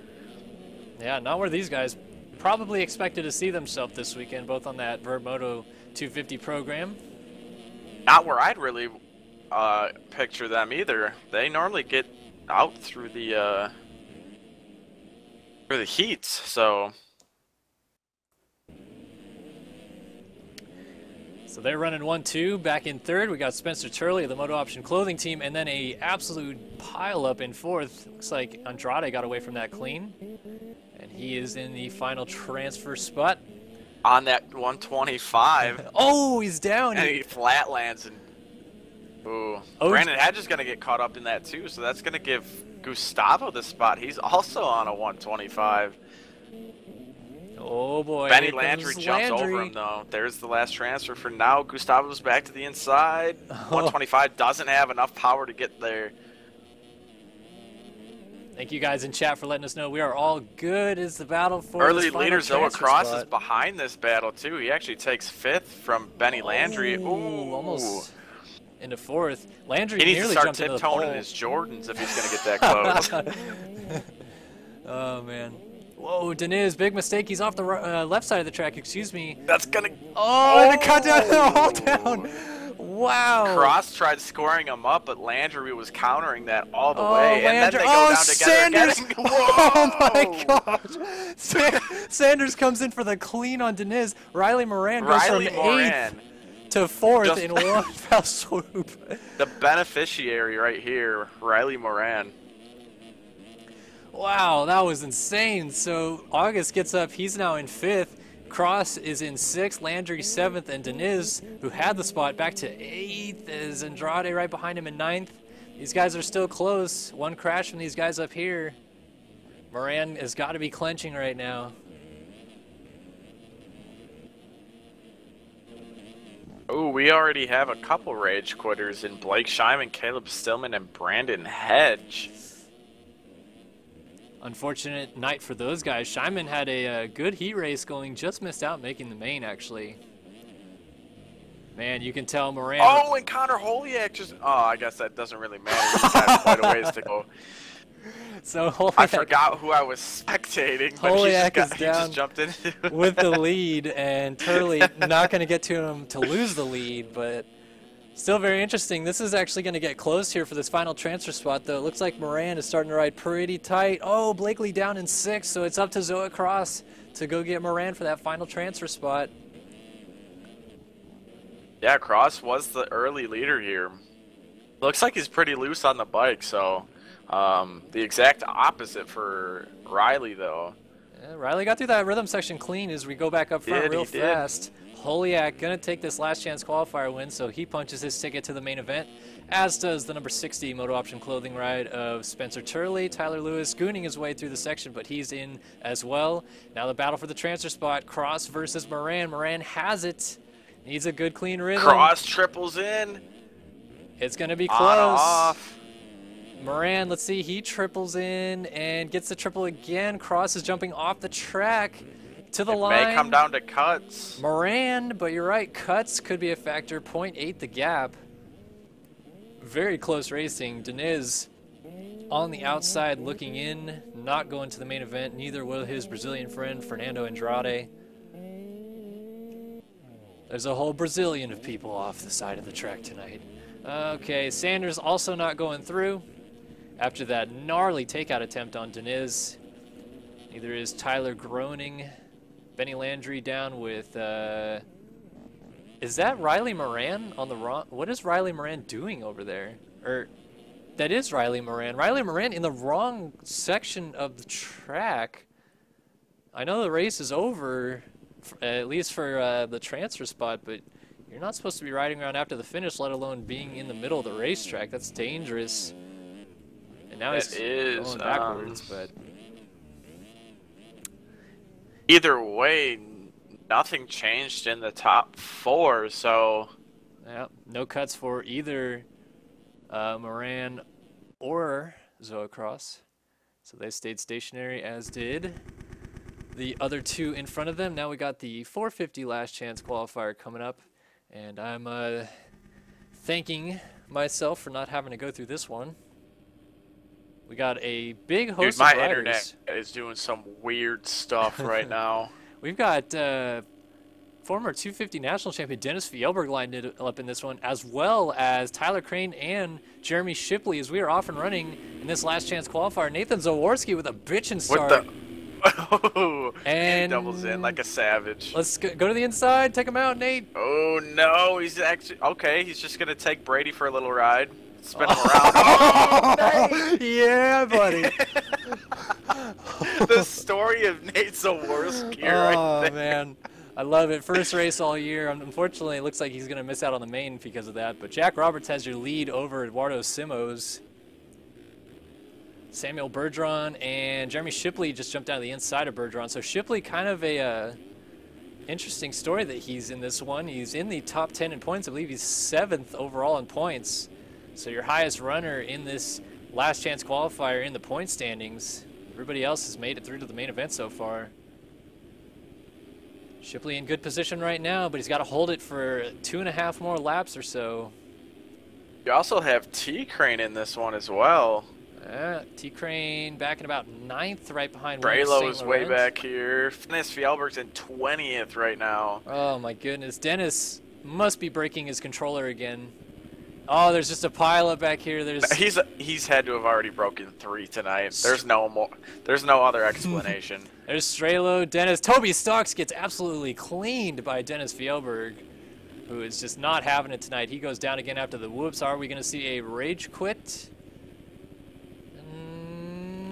Yeah, not where these guys probably expected to see themselves this weekend, both on that Verb Moto 250 program. Not where I'd really picture them either. They normally get out through the heats, so So they're running 1-2. Back in third, we got Spencer Turley of the Moto Option Clothing Team, and then a absolute pile up in fourth. Looks like Andrade got away from that clean, and he is in the final transfer spot. On that 125. Oh, he's down. And he flat lands. And ooh. Brandon Hedge is going to get caught up in that too, so that's going to give Gustavo the spot. He's also on a 125. Oh boy. Benny Landry jumps over him though. There's the last transfer for now. Gustavo's back to the inside. 125 doesn't have enough power to get there. Thank you guys in chat for letting us know we are all good. Is the battle for early leader Zoa Cross is behind this battle too. He actually takes fifth from Benny Landry. Ooh, almost into fourth. Landry he needs nearly to start jumped into the tiptoeing pole. in his Jordans if he's going to get that close. Oh man. Whoa, Deniz, big mistake. He's off the left side of the track, excuse me. That's gonna... Oh, and a cut down the whole down. Wow. Cross tried scoring him up, but Landry was countering that all the way. And then they go down Sanders. together. Oh my gosh. Sanders comes in for the clean on Deniz. Riley Moran goes from 8th to 4th in one foul swoop. The beneficiary right here, Riley Moran. Wow, that was insane. So August gets up. He's now in 5th. Cross is in 6th. Landry 7th. And Deniz, who had the spot, back to 8th. Is Andrade right behind him in 9th. These guys are still close. One crash from these guys up here. Moran has got to be clenching right now. Ooh, we already have a couple rage quitters in Blake Scheinman, Caleb Stillman, and Brandon Hedge. Unfortunate night for those guys. Scheinman had a good heat race going, just missed out making the main, actually. Man, you can tell Moran... Oh, and Connor Holiak just... Oh, I guess that doesn't really matter. He's got quite a ways to go. So Holiak, I forgot who I was spectating, but he just jumped in with the lead, and Turley not going to get to him to lose the lead, but still very interesting. This is actually going to get close here for this final transfer spot, though. It looks like Moran is starting to ride pretty tight. Oh, Blakely down in 6th, so it's up to Zoa Cross to go get Moran for that final transfer spot. Yeah, Cross was the early leader here. Looks like he's pretty loose on the bike, so the exact opposite for Riley, though. Yeah, Riley got through that rhythm section clean as we go back up front real fast. Holiak gonna take this last chance qualifier win, so he punches his ticket to the main event, as does the number 60 Moto Option Clothing ride of Spencer Turley. Tyler Lewis gooning his way through the section, but he's in as well. Now the battle for the transfer spot, Cross versus Moran. Moran has it. Needs a good clean rhythm. Cross triples in. It's gonna be close. On off. Moran, let's see, he triples in and gets the triple again. Cross is jumping off the track to the line. May come down to cuts. Moran, but you're right, cuts could be a factor. 0.8 the gap. Very close racing. Deniz on the outside looking in, not going to the main event. Neither will his Brazilian friend, Fernando Andrade. There's a whole Brazilian of people off the side of the track tonight. Okay, Sanders also not going through after that gnarly takeout attempt on Deniz. Neither is Tyler Groening. Benny Landry down with, is that Riley Moran on the wrong, what is Riley Moran doing over there? Or, that is Riley Moran. Riley Moran in the wrong section of the track. I know the race is over, at least for the transfer spot, but you're not supposed to be riding around after the finish, let alone being in the middle of the racetrack. That's dangerous. And now he's going backwards, but... Either way, nothing changed in the top 4, so... Yeah, no cuts for either Moran or Zoa Cross. So they stayed stationary, as did the other two in front of them. Now we got the 450 last chance qualifier coming up. And I'm thanking myself for not having to go through this one. We got a big host of riders. My internet is doing some weird stuff right now. We've got former 250 national champion Dennis Fjellberg lined it up in this one, as well as Tyler Crane and Jeremy Shipley, as we are off and running in this last chance qualifier. Nathan Zaworski with a bitchin' start. Oh, And he doubles in like a savage. Let's go to the inside. Take him out, Nate. Oh no, he's actually okay. He's just gonna take Brady for a little ride, spin him around. Oh, Nate! Yeah, buddy. The story of Nate Zaworski right there. Man, I love it. First race all year. Unfortunately, it looks like he's gonna miss out on the main because of that. But Jack Roberts has your lead over Eduardo Simos. Samuel Bergeron and Jeremy Shipley just jumped out of the inside of Bergeron. So Shipley, kind of a interesting story that he's in this one. He's in the top 10 in points. I believe he's 7th overall in points. So your highest runner in this last chance qualifier in the point standings. Everybody else has made it through to the main event so far. Shipley in good position right now, but he's got to hold it for 2.5 more laps or so. You also have T-Crane in this one as well. T-Crane back in about 9th, right behind Braylo's way back here. Dennis Fjellberg's in 20th right now. Oh my goodness. Dennis must be breaking his controller again. Oh, there's just a pileup back here. He's had to have already broken 3 tonight. There's no other explanation. There's Strelo, Dennis. Toby Stocks gets absolutely cleaned by Dennis Fjellberg, who is just not having it tonight. He goes down again after the whoops. Are we going to see a rage quit?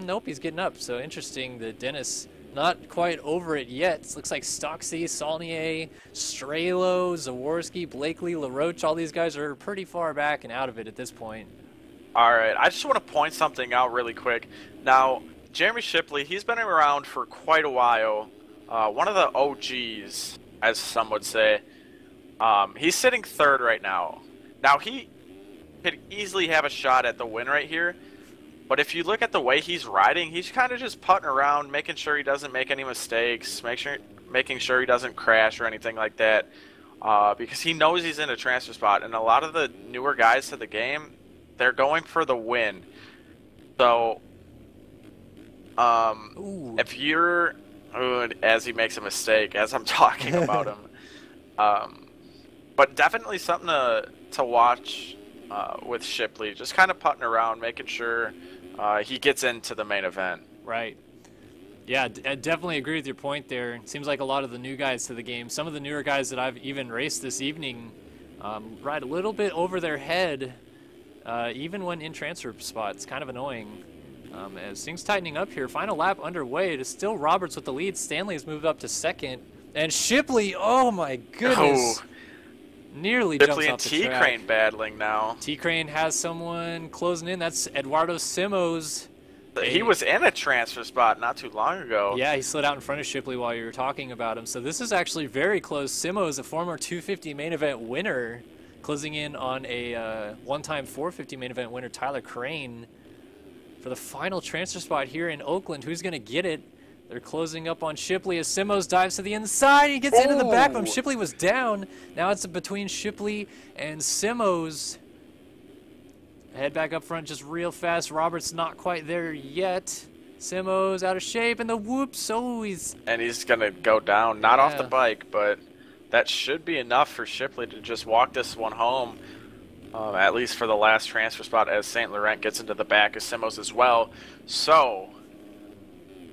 Nope, he's getting up. So interesting that Dennis not quite over it yet. It looks like Stocksy, Saulnier, Strelo, Zaworski, Blakely, LaRoche, all these guys are pretty far back and out of it at this point. All right, I just want to point something out really quick. Now, Jeremy Shipley, he's been around for quite a while. One of the OGs, as some would say. He's sitting 3rd right now. Now, he could easily have a shot at the win right here. But if you look at the way he's riding, he's kind of just putting around, making sure he doesn't make any mistakes, making sure he doesn't crash or anything like that, because he knows he's in a transfer spot. And a lot of the newer guys to the game, they're going for the win. So, if you're, as he makes a mistake, as I'm talking about him, but definitely something to watch with Shipley, just kind of putting around, making sure he gets into the main event. Right. Yeah, I definitely agree with your point there. It seems like a lot of the new guys to the game, some of the newer guys that I've even raced this evening, ride a little bit over their head, even when in transfer spots. Kind of annoying. As things tightening up here, final lap underway. It is still Roberts with the lead. Stanley has moved up to 2nd. And Shipley, oh my goodness. Oh. Nearly Shipley jumps and off the track. T-Crane battling now. T-Crane has someone closing in. That's Eduardo Simos. He was in a transfer spot not too long ago. Yeah, he slid out in front of Shipley while you were talking about him. So this is actually very close. Simos, a former 250 main event winner, closing in on a one-time 450 main event winner, Tyler Crane, for the final transfer spot here in Oakland. Who's going to get it? They're closing up on Shipley as Simos dives to the inside. He gets into the back of him. Shipley was down. Now it's between Shipley and Simos. Head back up front just real fast. Roberts not quite there yet. Simos out of shape, and the whoops. Oh, he's going to go down. Not off the bike, but that should be enough for Shipley to just walk this one home, at least for the last transfer spot, as St. Laurent gets into the back of Simos as well. So,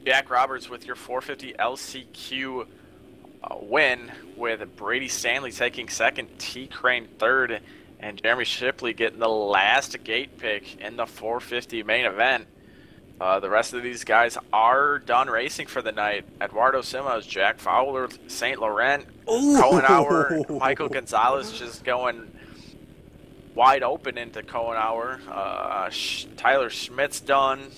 Jack Roberts with your 450 LCQ win, with Brady Stanley taking 2nd, T-Crane 3rd, and Jeremy Shipley getting the last gate pick in the 450 main event. The rest of these guys are done racing for the night. Eduardo Simos, Jack Fowler, St. Laurent, Cohenauer, Michael Gonzalez just going wide open into Cohenauer. Tyler Schmidt's done.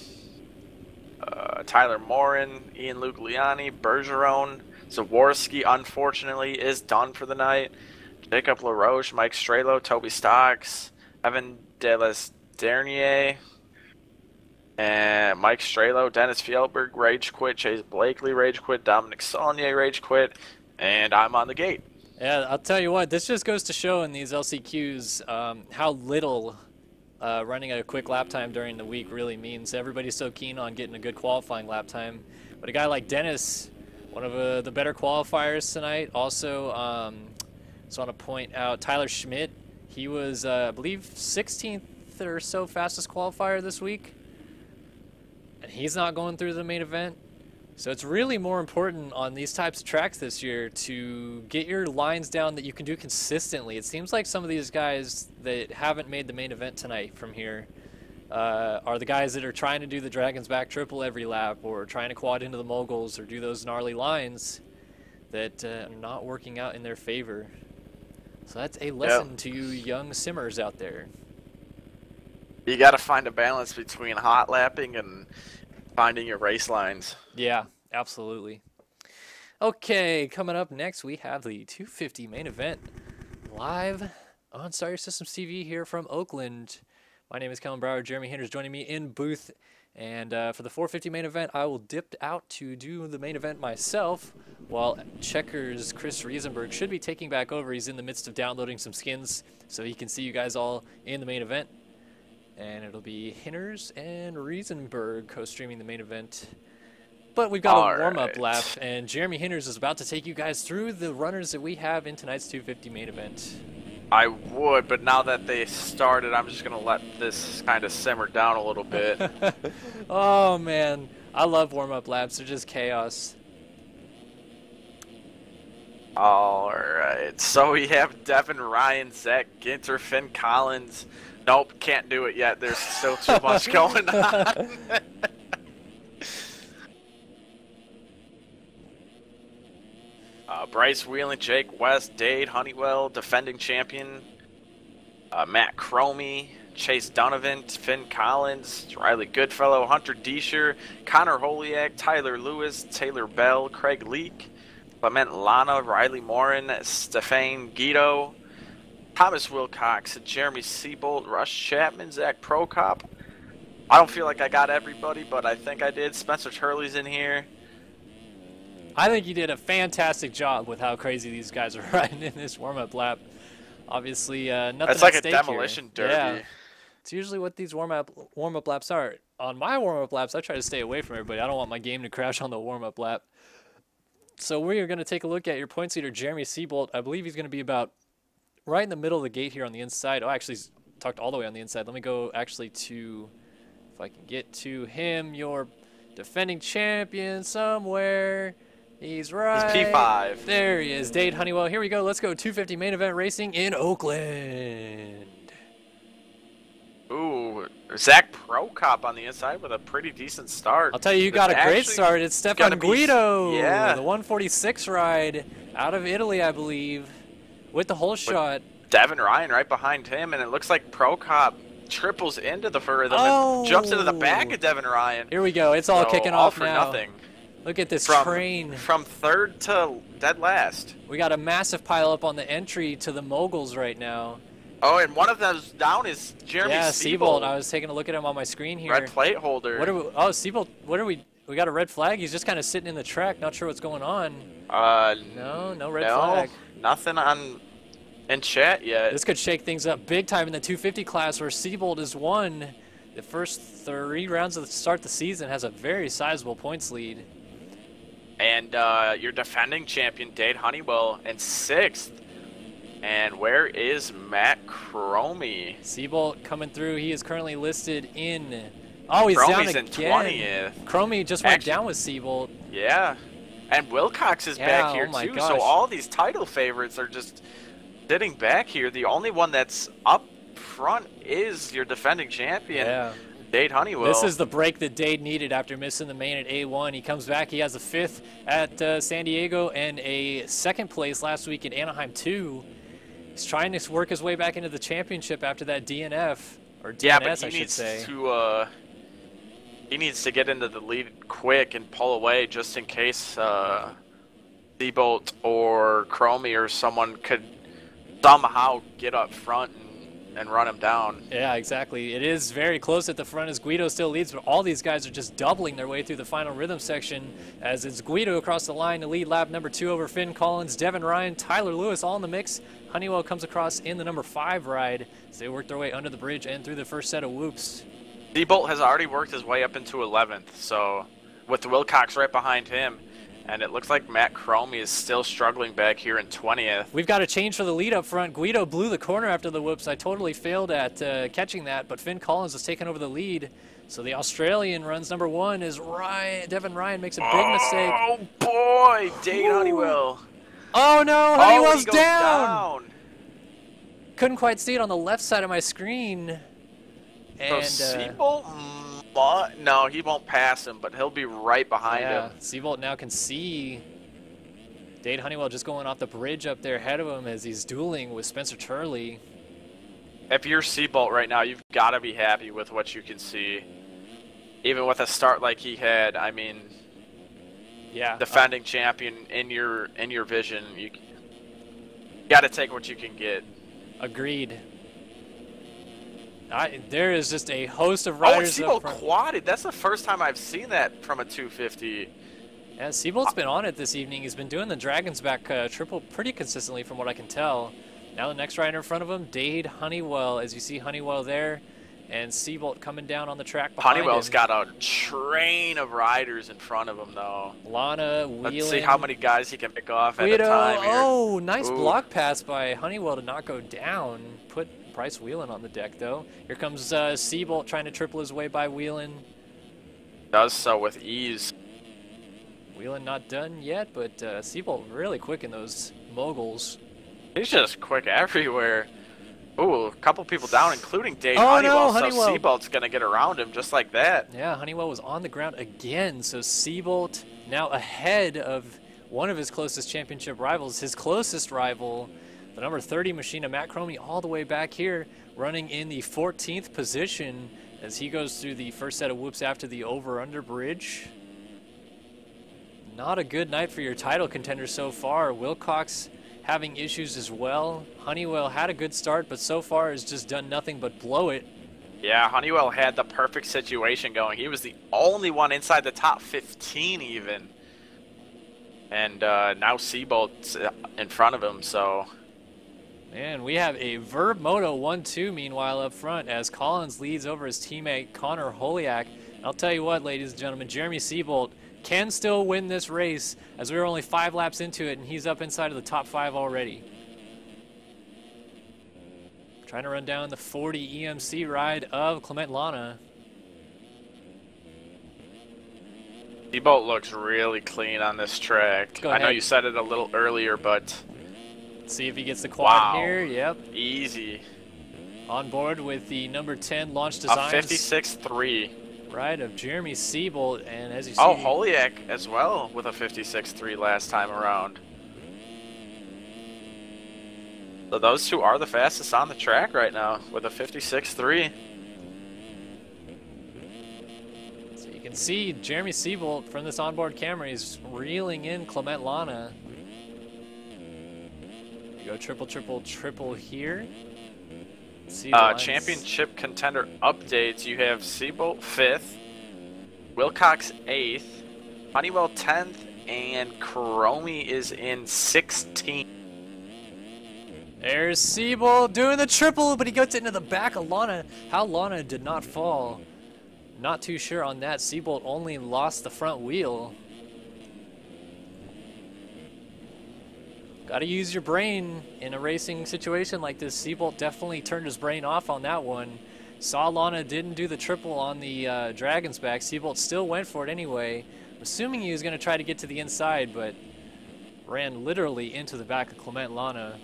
Tyler Morin, Ian Lugliani, Bergeron, Zaworski, unfortunately, is done for the night. Jacob LaRoche, Mike Strelo, Toby Stocks, Evan Delesdernier, and Mike Strelo, Dennis Fjellberg, rage quit, Chase Blakely, rage quit, Dominic Saulnier, rage quit, and I'm on the gate. Yeah, I'll tell you what, this just goes to show in these LCQs how little running a quick lap time during the week really means. Everybody's so keen on getting a good qualifying lap time. But a guy like Dennis, one of the better qualifiers tonight. Also, just want to point out Tyler Schmidt. He was, I believe, 16th or so fastest qualifier this week. And he's not going through the main event. So it's really more important on these types of tracks this year to get your lines down that you can do consistently. It seems like some of these guys that haven't made the main event tonight from here are the guys that are trying to do the Dragon's Back triple every lap, or trying to quad into the moguls, or do those gnarly lines that are not working out in their favor. So that's a lesson to you young simmers out there. You got to find a balance between hot lapping and finding your race lines. Yeah, absolutely. Okay, coming up next, we have the 250 main event live on Star Systems TV here from Oakland. My name is Kellen Brower. Jeremy Hinders joining me in booth. And for the 450 main event, I will dip out to do the main event myself, while Checkers Chris Riesenberg should be taking back over. He's in the midst of downloading some skins, so he can see you guys all in the main event. And it'll be Hinders and Riesenberg co-streaming the main event. But we've got a warm-up lap, and Jeremy Hinders is about to take you guys through the runners that we have in tonight's 250 main event. I would, but now that they started, I'm just going to let this kind of simmer down a little bit. Oh, man. I love warm-up laps. They're just chaos. All right. So we have Devin Ryan, Zach Ginter, Finn Collins. Nope, can't do it yet. There's still too much going on. Bryce Wheelan, Jake West, Dade Honeywell, defending champion. Matt Cromie, Chase Donovan, Finn Collins, Riley Goodfellow, Hunter Deesher, Connor Holiak, Tyler Lewis, Taylor Bell, Craig Leak, Clement Lana, Riley Morin, Stefan Guido, Thomas Wilcox, Jeremy Seabolt, Russ Chapman, Zach Prokop. I don't feel like I got everybody, but I think I did. Spencer Turley's in here. I think you did a fantastic job with how crazy these guys are riding in this warm-up lap. Obviously, nothing It's like at a stake demolition here. derby. Yeah. It's usually what these warm-up laps are. On my warm-up laps, I try to stay away from everybody. I don't want my game to crash on the warm-up lap. So we are going to take a look at your points leader, Jeremy Seabolt. I believe he's going to be about right in the middle of the gate here on the inside. Oh, actually, he's tucked all the way on the inside. Let me go actually to, if I can get to him, your defending champion somewhere. He's right. He's P5. There he is, Dade Honeywell. Here we go. Let's go 250 main event racing in Oakland. Ooh, Zach Prokop on the inside with a pretty decent start. I'll tell you, you got a great start. It's Stefan Guido. Yeah. The 146 ride out of Italy, I believe, with the whole shot. Devin Ryan right behind him, and it looks like Prokop triples into the rhythm and jumps into the back of Devin Ryan. Here we go. It's all kicking off for now. Nothing. Look at this train. From third to dead last. We got a massive pile up on the entry to the moguls right now. Oh, and one of those down is Jeremy Seabolt. I was taking a look at him on my screen here. Red plate holder. What are we, oh, Seabolt, what are we got a red flag. He's just kind of sitting in the track, not sure what's going on. No red flag. Nothing in chat yet. This could shake things up big time in the 250 class, where Seabolt has won the first 3 rounds of the start of the season, has a very sizable points lead. And your defending champion, Dade Honeywell, in 6th. And where is Matt Cromie? Seabolt coming through. He is currently listed in... Oh, he's Cromie's down in again. 20th. Cromie just went down with Seabolt. Yeah. And Wilcox is back here, too. Gosh. So all these title favorites are just sitting back here. The only one that's up front is your defending champion, Dade Honeywell. This is the break that Dade needed after missing the main at A1. He comes back. He has a 5th at San Diego and a 2nd place last week in Anaheim 2. He's trying to work his way back into the championship after that DNF, or DNS, I should say. He needs to get into the lead quick and pull away just in case Seabolt or Cromie or someone could somehow get up front and run him down. Yeah, exactly. It is very close at the front as Guido still leads, but all these guys are just doubling their way through the final rhythm section as it's Guido across the line to lead lap number 2 over Finn Collins, Devin Ryan, Tyler Lewis all in the mix. Honeywell comes across in the number 5 ride as they work their way under the bridge and through the first set of whoops. Seabolt has already worked his way up into 11th, so with Wilcox right behind him. And it looks like Matt Cromie is still struggling back here in 20th. We've got a change for the lead up front. Guido blew the corner after the whoops. I totally failed at catching that, but Finn Collins has taken over the lead. So the Australian runs number 1 is Ryan. Devin Ryan makes a big mistake. Oh boy, Dade Honeywell. Oh no, Honeywell's he goes down. Couldn't quite see it on the left side of my screen. And Seabolt, no, he won't pass him, but he'll be right behind him. Seabolt now can see Dade Honeywell just going off the bridge up there ahead of him as he's dueling with Spencer Turley. If you're Seabolt right now, you've got to be happy with what you can see. Even with a start like he had, I mean, yeah, defending champion in your vision, you got to take what you can get. Agreed. There is just a host of riders. Oh, Seabolt quadded. That's the first time I've seen that from a 250. Yeah, Seabolt's been on it this evening. He's been doing the Dragon's Back triple pretty consistently from what I can tell. Now the next rider in front of him, Dade Honeywell. As you see Honeywell there, and Seabolt coming down on the track behind Honeywell's him. got a train of riders in front of him, though. Lana, Whelan. Let's see how many guys he can pick off at Guido. a time here. Oh, nice block pass by Honeywell to not go down. Put Bryce Whelan on the deck, though. Here comes Seabolt trying to triple his way by Whelan. Does so with ease. Whelan not done yet, but Seabolt really quick in those moguls. He's just quick everywhere. Ooh, a couple people down, including Dade Oh, Honeywell. no, Honeywell. So Seabolt's going to get around him just like that. Yeah, Honeywell was on the ground again, so Seabolt now ahead of one of his closest championship rivals. His closest rival, the number 30 Machina, Matt Cromie, all the way back here, running in the 14th position as he goes through the first set of whoops after the over-under bridge. Not a good night for your title contenders so far. Wilcox having issues as well. Honeywell had a good start, but so far has just done nothing but blow it. Yeah, Honeywell had the perfect situation going. He was the only one inside the top 15 even. And now Seabolt's in front of him, so... And we have a Verb Moto 1-2 meanwhile up front as Collins leads over his teammate Connor Holiak. I'll tell you what, ladies and gentlemen, Jeremy Seabolt can still win this race as we were only 5 laps into it and he's up inside of the top 5 already. Trying to run down the 40 EMC ride of Clement Lana. Seabolt looks really clean on this track. Go I know ahead. you said it a little earlier, but... Let's see if he gets the quad Wow. here. Yep. Easy. On board with the number 10 Launch Designs. A 56.3. Right, of Jeremy Seabolt, and as you see... Oh, Holiak as well with a 56.3 last time around. So those two are the fastest on the track right now with a 56.3. So you can see Jeremy Seabolt from this onboard camera. He's reeling in Clement Lana. You go triple, triple, triple here. See the lines. Championship contender updates. You have Seabolt 5th, Wilcox 8th, Honeywell 10th, and Cromie is in 16th. There's Seabolt doing the triple, but he gets into the back of Lana. How Lana did not fall, not too sure on that. Seabolt only lost the front wheel. Got to use your brain in a racing situation like this. Seabolt definitely turned his brain off on that one. Saw Lana didn't do the triple on the Dragon's Back. Seabolt still went for it anyway. I'm assuming he was going to try to get to the inside, but ran literally into the back of Clement Lana.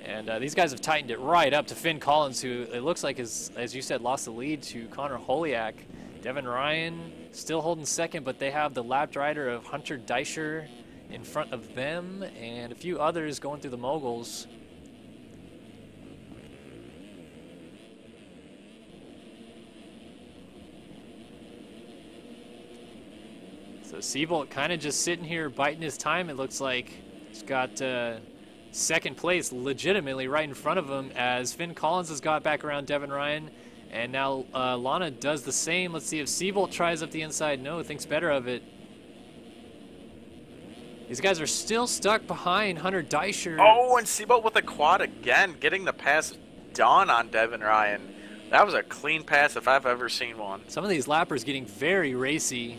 And these guys have tightened it right up to Finn Collins, who it looks like, is, as you said, lost the lead to Connor Holiak. Devin Ryan still holding second, but they have the lapped rider of Hunter Deischer in front of them, and a few others going through the moguls. So Seabolt kind of just sitting here biting his time, it looks like. He's got second place legitimately right in front of him as Finn Collins has got back around Devin Ryan, and now Lana does the same. Let's see if Seabolt tries up the inside. No, thinks better of it. These guys are still stuck behind Hunter Deischer. Oh, and Seabolt with a quad again, getting the pass done on Devin Ryan. That was a clean pass if I've ever seen one. Some of these lappers getting very racy.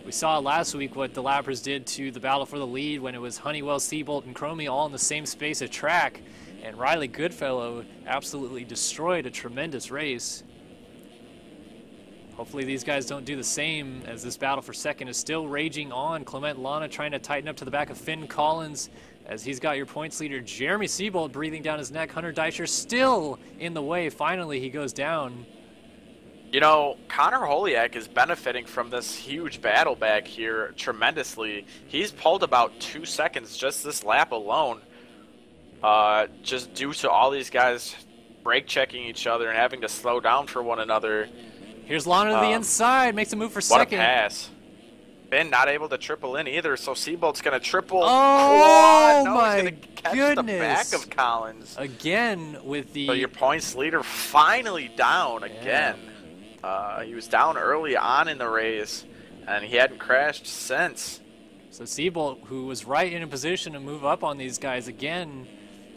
We saw last week what the lappers did to the battle for the lead when it was Honeywell, Seabolt, and Chromie all in the same space of track. And Riley Goodfellow absolutely destroyed a tremendous race. Hopefully these guys don't do the same, as this battle for second is still raging on. Clement Lana trying to tighten up to the back of Finn Collins, as he's got your points leader Jeremy Seabolt breathing down his neck. Hunter Deischer still in the way. Finally he goes down. You know, Connor Holiak is benefiting from this huge battle back here tremendously. He's pulled about 2 seconds just this lap alone, just due to all these guys brake checking each other and having to slow down for one another. Here's Lana to the inside, makes a move for What second. a pass. Finn not able to triple in either, so Seabolt's going to triple. Oh, no, my he's gonna catch goodness. the back of Collins. Again with the... So your points leader finally down again. He was down early on in the race, and he hadn't crashed since. So Seabolt, who was right in a position to move up on these guys again,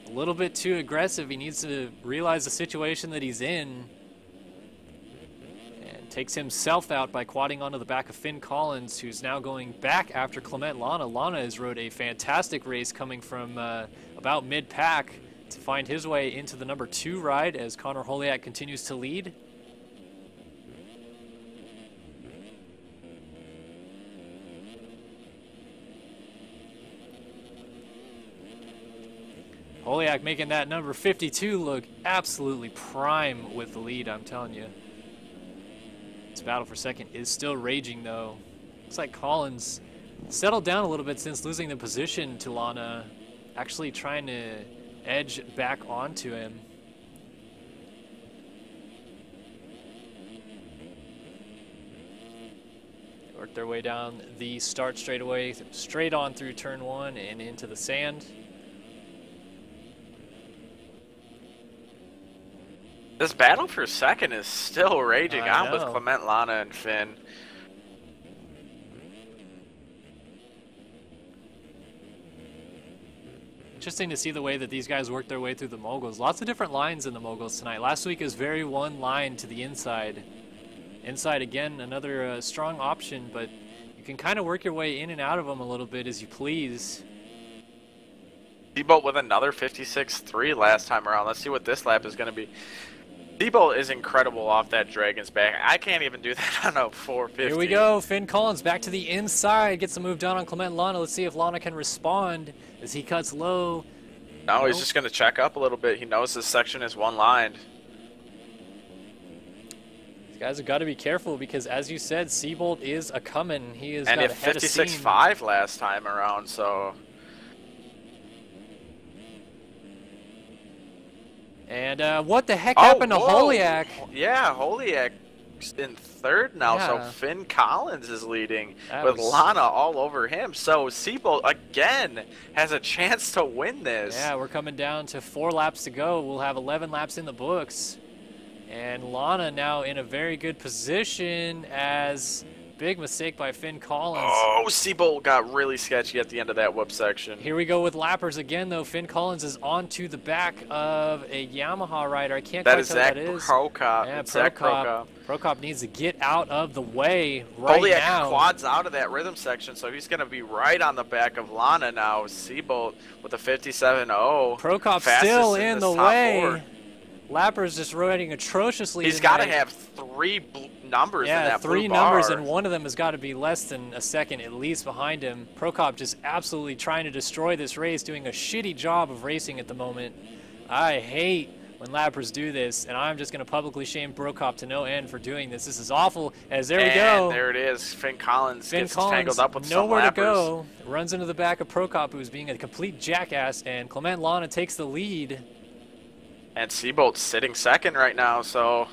a little bit too aggressive. He needs to realize the situation that he's in. And takes himself out by quadding onto the back of Finn Collins, who's now going back after Clement Lana. Lana has rode a fantastic race coming from about mid-pack to find his way into the number 2 ride as Connor Holiak continues to lead. Holiak making that number 52 look absolutely prime with the lead, I'm telling you. This battle for second is still raging, though. Looks like Collins settled down a little bit since losing the position to Lana, actually trying to edge back onto him. They work their way down the start straightaway, straight on through turn 1 and into the sand. This battle for second is still raging on with know. Clement Lana and Finn. Interesting to see the way that these guys work their way through the moguls. Lots of different lines in the moguls tonight. Last week is very one line to the inside. Inside again, another strong option, but you can kind of work your way in and out of them a little bit as you please. Seabolt with another 56.3 last time around. Let's see what this lap is going to be. Seabolt is incredible off that Dragon's back. I can't even do that on a 450. Here we go. Finn Collins back to the inside. Gets the move down on Clement Lana. Let's see if Lana can respond as he cuts low. No, he's just going to check up a little bit. He knows this section is one-lined. These guys have got to be careful because, as you said, Seabolt is a coming. He is And got hit ahead of steam. 56.5 last time around, so... And what the heck happened to Holiak? Yeah, Holiak's in third now, Yeah. so Finn Collins is leading That with was- Lana all over him. So Seabolt, again, has a chance to win this. Yeah, we're coming down to 4 laps to go. We'll have 11 laps in the books. And Lana now in a very good position as big mistake by Finn Collins. Oh, Seabolt got really sketchy at the end of that whip section. Here we go with lappers again, though. Finn Collins is onto the back of a Yamaha rider. I can't That quite is tell Zach who that is. Prokop. Yeah, It's Zach Prokop. Prokop needs to get out of the way right Holiak now. quads out of that rhythm section, so he's going to be right on the back of Lana now. Seabolt with a 57.0. Prokop fastest still in this the top way. 4. Lappers just riding atrociously. He's got to tonight. have 3 numbers in Yeah, that 3 blue bar. numbers, and one of them has got to be less than a second at least behind him. Prokop just absolutely trying to destroy this race, doing a shitty job of racing at the moment. I hate when lappers do this, and I'm just going to publicly shame Prokop to no end for doing this. This is awful, as there we go. There it is. Finn Collins Finn gets Collins, tangled up with nowhere some to lappers. go, runs into the back of Prokop, who's being a complete jackass, and Clement Lana takes the lead. And Seabolt's sitting second right now, so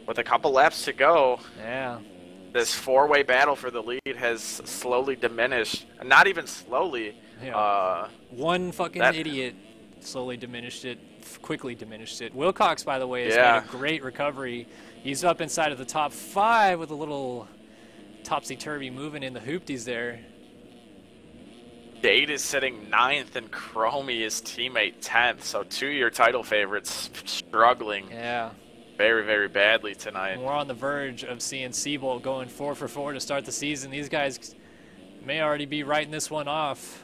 with a couple laps to go, Yeah. this 4-way battle for the lead has slowly diminished. Not even slowly. Yeah. One fucking that- idiot slowly diminished it, quickly diminished it. Wilcox, by the way, has Yeah. made a great recovery. He's up inside of the top 5 with a little topsy-turvy moving in the hoopties there. Dade is sitting 9th, and Chromie is teammate 10th, so 2 of your title favorites struggling. Yeah. very, very badly tonight. And we're on the verge of seeing Seabolt going 4 for 4 to start the season. These guys may already be writing this one off.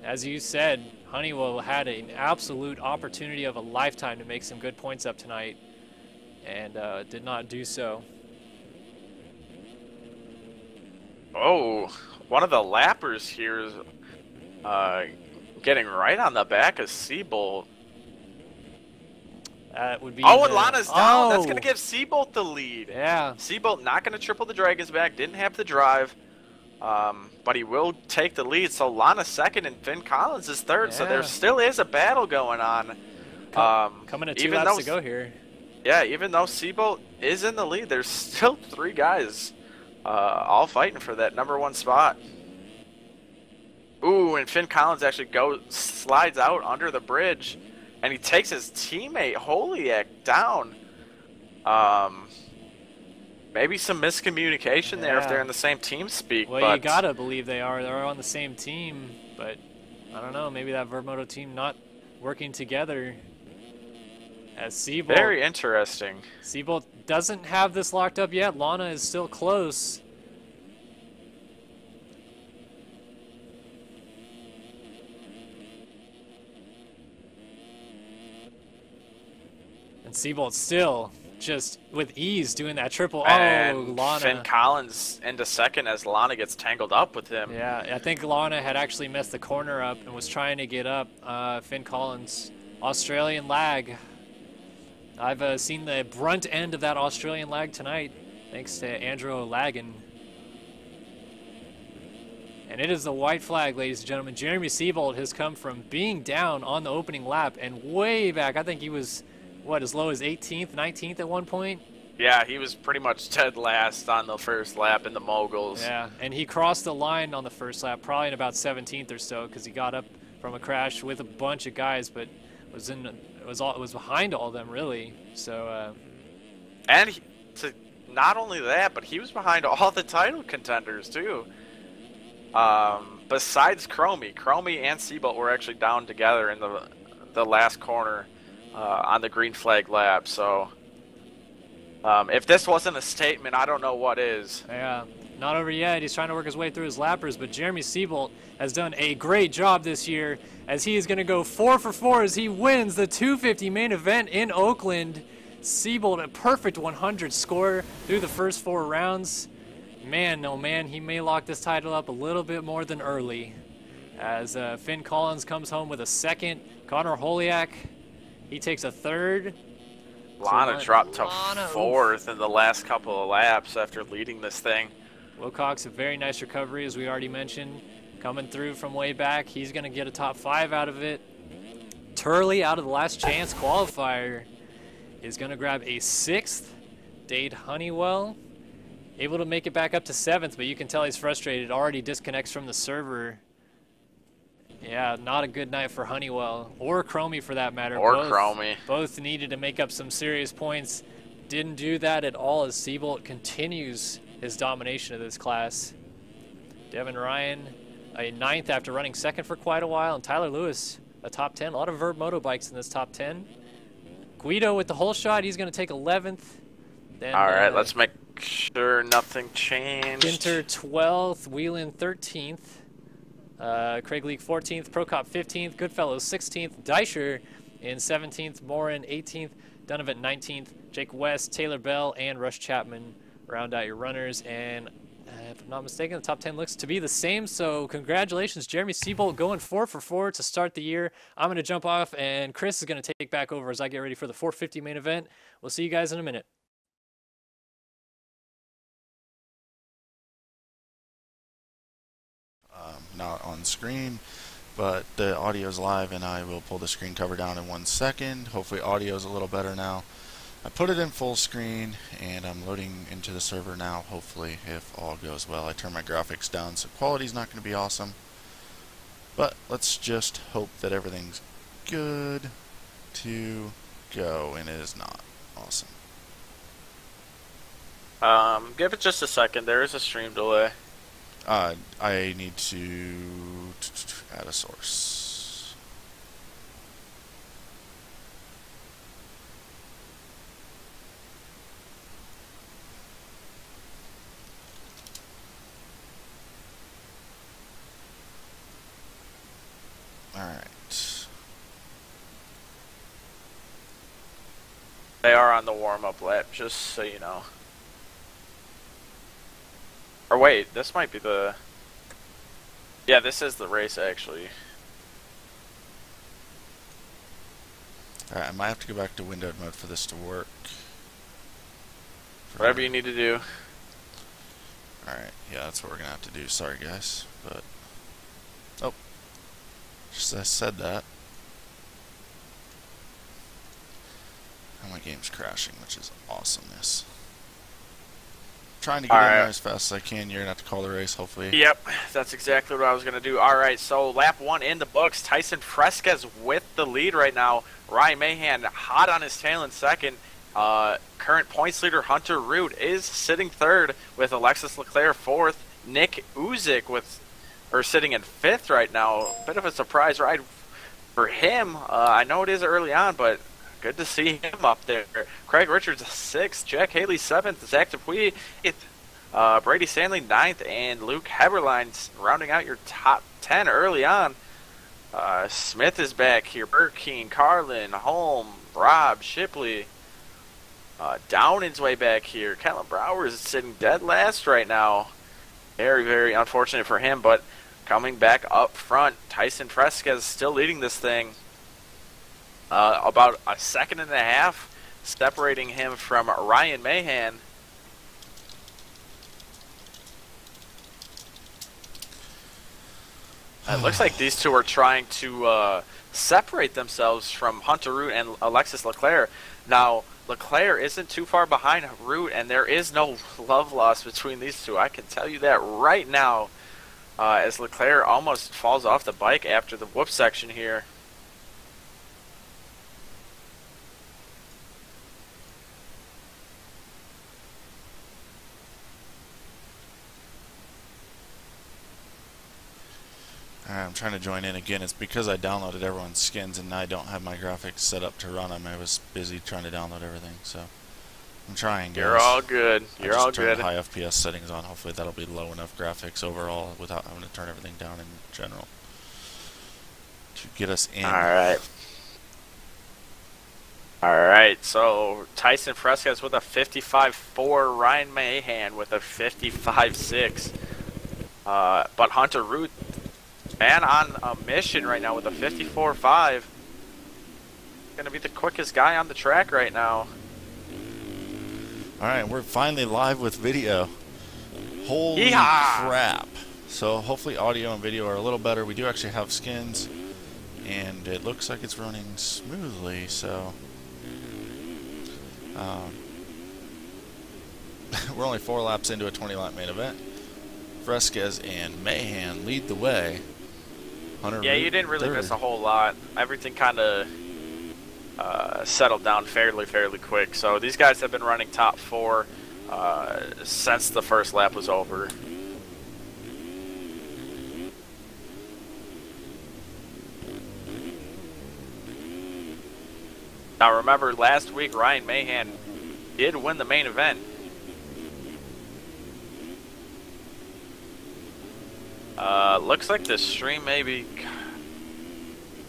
As you said, Honeywell had an absolute opportunity of a lifetime to make some good points up tonight, and did not do so. Oh, one of the lappers here is getting right on the back of Seabolt. That would be Oh, and Lana's down. That's Oh! going to give Seabolt the lead. Yeah. Seabolt not going to triple the Dragons back. Didn't have the drive. But he will take the lead. So Lana's second and Finn Collins is third. So there Yeah. still is a battle going on. Coming to 2 even laps though- to go here. Yeah, even though Seabolt is in the lead, there's still 3 guys all fighting for that #1 spot. Ooh, and Finn Collins actually slides out under the bridge, and he takes his teammate Holiak down. Maybe some miscommunication there if they're in the same team speak. Well, but you gotta believe they are. They're on the same team, but I don't know. Maybe that Vermoto team not working together. As Seabolt, very interesting. Seabolt doesn't have this locked up yet. Lana is still close. And Seabolt still just with ease doing that triple. And oh, Lana. Finn Collins into second as Lana gets tangled up with him. Yeah, I think Lana had actually messed the corner up and was trying to get up. Finn Collins, Australian lag. I've seen the brunt end of that Australian lag tonight, thanks to Andrew O'Lagan. And it is the white flag, ladies and gentlemen. Jeremy Seabolt has come from being down on the opening lap and way back. I think he was, what, as low as 18th, 19th at one point? Yeah, he was pretty much dead last on the first lap in the moguls. Yeah, and he crossed the line on the first lap, probably in about 17th or so, because he got up from a crash with a bunch of guys, but was behind all of them really. So. And not only that, but he was behind all the title contenders too. Besides Chromie and Seabolt were actually down together in the last corner on the green flag lap. So. If this wasn't a statement, I don't know what is. Yeah, not over yet. He's trying to work his way through his lappers, but Jeremy Seabolt has done a great job this year as he is going to go 4 for 4 as he wins the 250 main event in Oakland. Seabolt, a perfect 100 score through the first 4 rounds. Man, oh man, he may lock this title up a little bit more than early. As Finn Collins comes home with a second. Connor Holiak, he takes a third. Lana dropped to Lana, 4th in the last couple of laps after leading this thing. Wilcox, a very nice recovery, as we already mentioned. Coming through from way back. He's going to get a top 5 out of it. Turley, out of the last chance qualifier, is going to grab a 6th. Dade Honeywell, able to make it back up to 7th, but you can tell he's frustrated. Already disconnects from the server. Yeah, not a good night for Honeywell, or Chromie for that matter. Or Chromie. Both needed to make up some serious points. Didn't do that at all as Seabolt continues his domination of this class. Devin Ryan, a 9th after running 2nd for quite a while, and Tyler Lewis, a top 10. A lot of Verb Moto bikes in this top 10. Guido with the hole shot, he's going to take 11th. Then, All right, let's make sure nothing changed. Ginter 12th, Whelan 13th. Craig Leake 14th, Prokop 15th, Goodfellow 16th, Deischer in 17th, Morin 18th, Donovan 19th, Jake West, Taylor Bell, and Rush Chapman round out your runners. And if I'm not mistaken, the top 10 looks to be the same. So congratulations, Jeremy Seabolt going 4 for 4 to start the year. I'm going to jump off, and Chris is going to take back over as I get ready for the 450 main event. We'll see you guys in a minute. Not on screen, but the audio is live, and I will pull the screen cover down in 1 second. Hopefully audio is a little better now. I put it in full screen, and I'm loading into the server now, hopefully, if all goes well. I turn my graphics down, so quality's not going to be awesome, but let's just hope that everything's good to go, and it is not awesome. Give it just a second. There is a stream delay. I need to add a source. They are on the warm-up lap, just so you know. Or wait, this might be the... Yeah, this is the race, actually. Alright, I might have to go back to windowed mode for this to work. Whatever you need to do. Alright, yeah, that's what we're gonna have to do. Sorry, guys, but... Oh. Just as I said that. And my game's crashing, which is awesomeness. Trying to get in there as fast as I can. You're gonna have to call the race, hopefully. Yep, that's exactly what I was gonna do. Alright, so lap 1 in the books. Tyson Fresquez with the lead right now. Ryan Mahan hot on his tail in second. Current points leader Hunter Root is sitting third with Alexis Leclerc fourth. Nick Uzik sitting in fifth right now. Bit of a surprise ride for him. I know it is early on, but good to see him up there. Craig Richards sixth, Jack Haley seventh, Zach Dupuis eighth, Brady Stanley ninth, and Luke Heberlein rounding out your top 10 early on. Smith is back here. Burkeen, Carlin, Holm, Rob, Shipley. Downing's way back here. Kellen Brower is sitting dead last right now. Very, very unfortunate for him, but coming back up front, Tyson Fresquez still leading this thing. About a second and a half separating him from Ryan Mahan. It looks like these two are trying to separate themselves from Hunter Root and Alexis Leclerc. Now, Leclerc isn't too far behind Root, and there is no love loss between these two. I can tell you that right now, as Leclerc almost falls off the bike after the whoop section here. Alright, I'm trying to join in again. It's because I downloaded everyone's skins and I don't have my graphics set up to run them. I was busy trying to download everything, so I'm trying, guys. You're all good. You're all good. I just turned high FPS settings on. Hopefully that'll be low enough graphics overall without having to turn everything down in general to get us in. Alright. Alright, so Tyson Fresquez with a 55.4, Ryan Mahan with a 55.6. But Hunter Root, man, on a mission right now with a 54.5. Gonna be the quickest guy on the track right now. Alright, we're finally live with video. Holy Yeehaw! crap. So hopefully audio and video are a little better. We do actually have skins, and it looks like it's running smoothly, so... we're only 4 laps into a 20-lap main event. Fresquez and Mahan lead the way. Hunter Yeah, Root you didn't really third. miss a whole lot. Everything kind of settled down fairly quick. So these guys have been running top 4 since the first lap was over. Now remember, last week Ryan Mahan did win the main event. Looks like the stream maybe...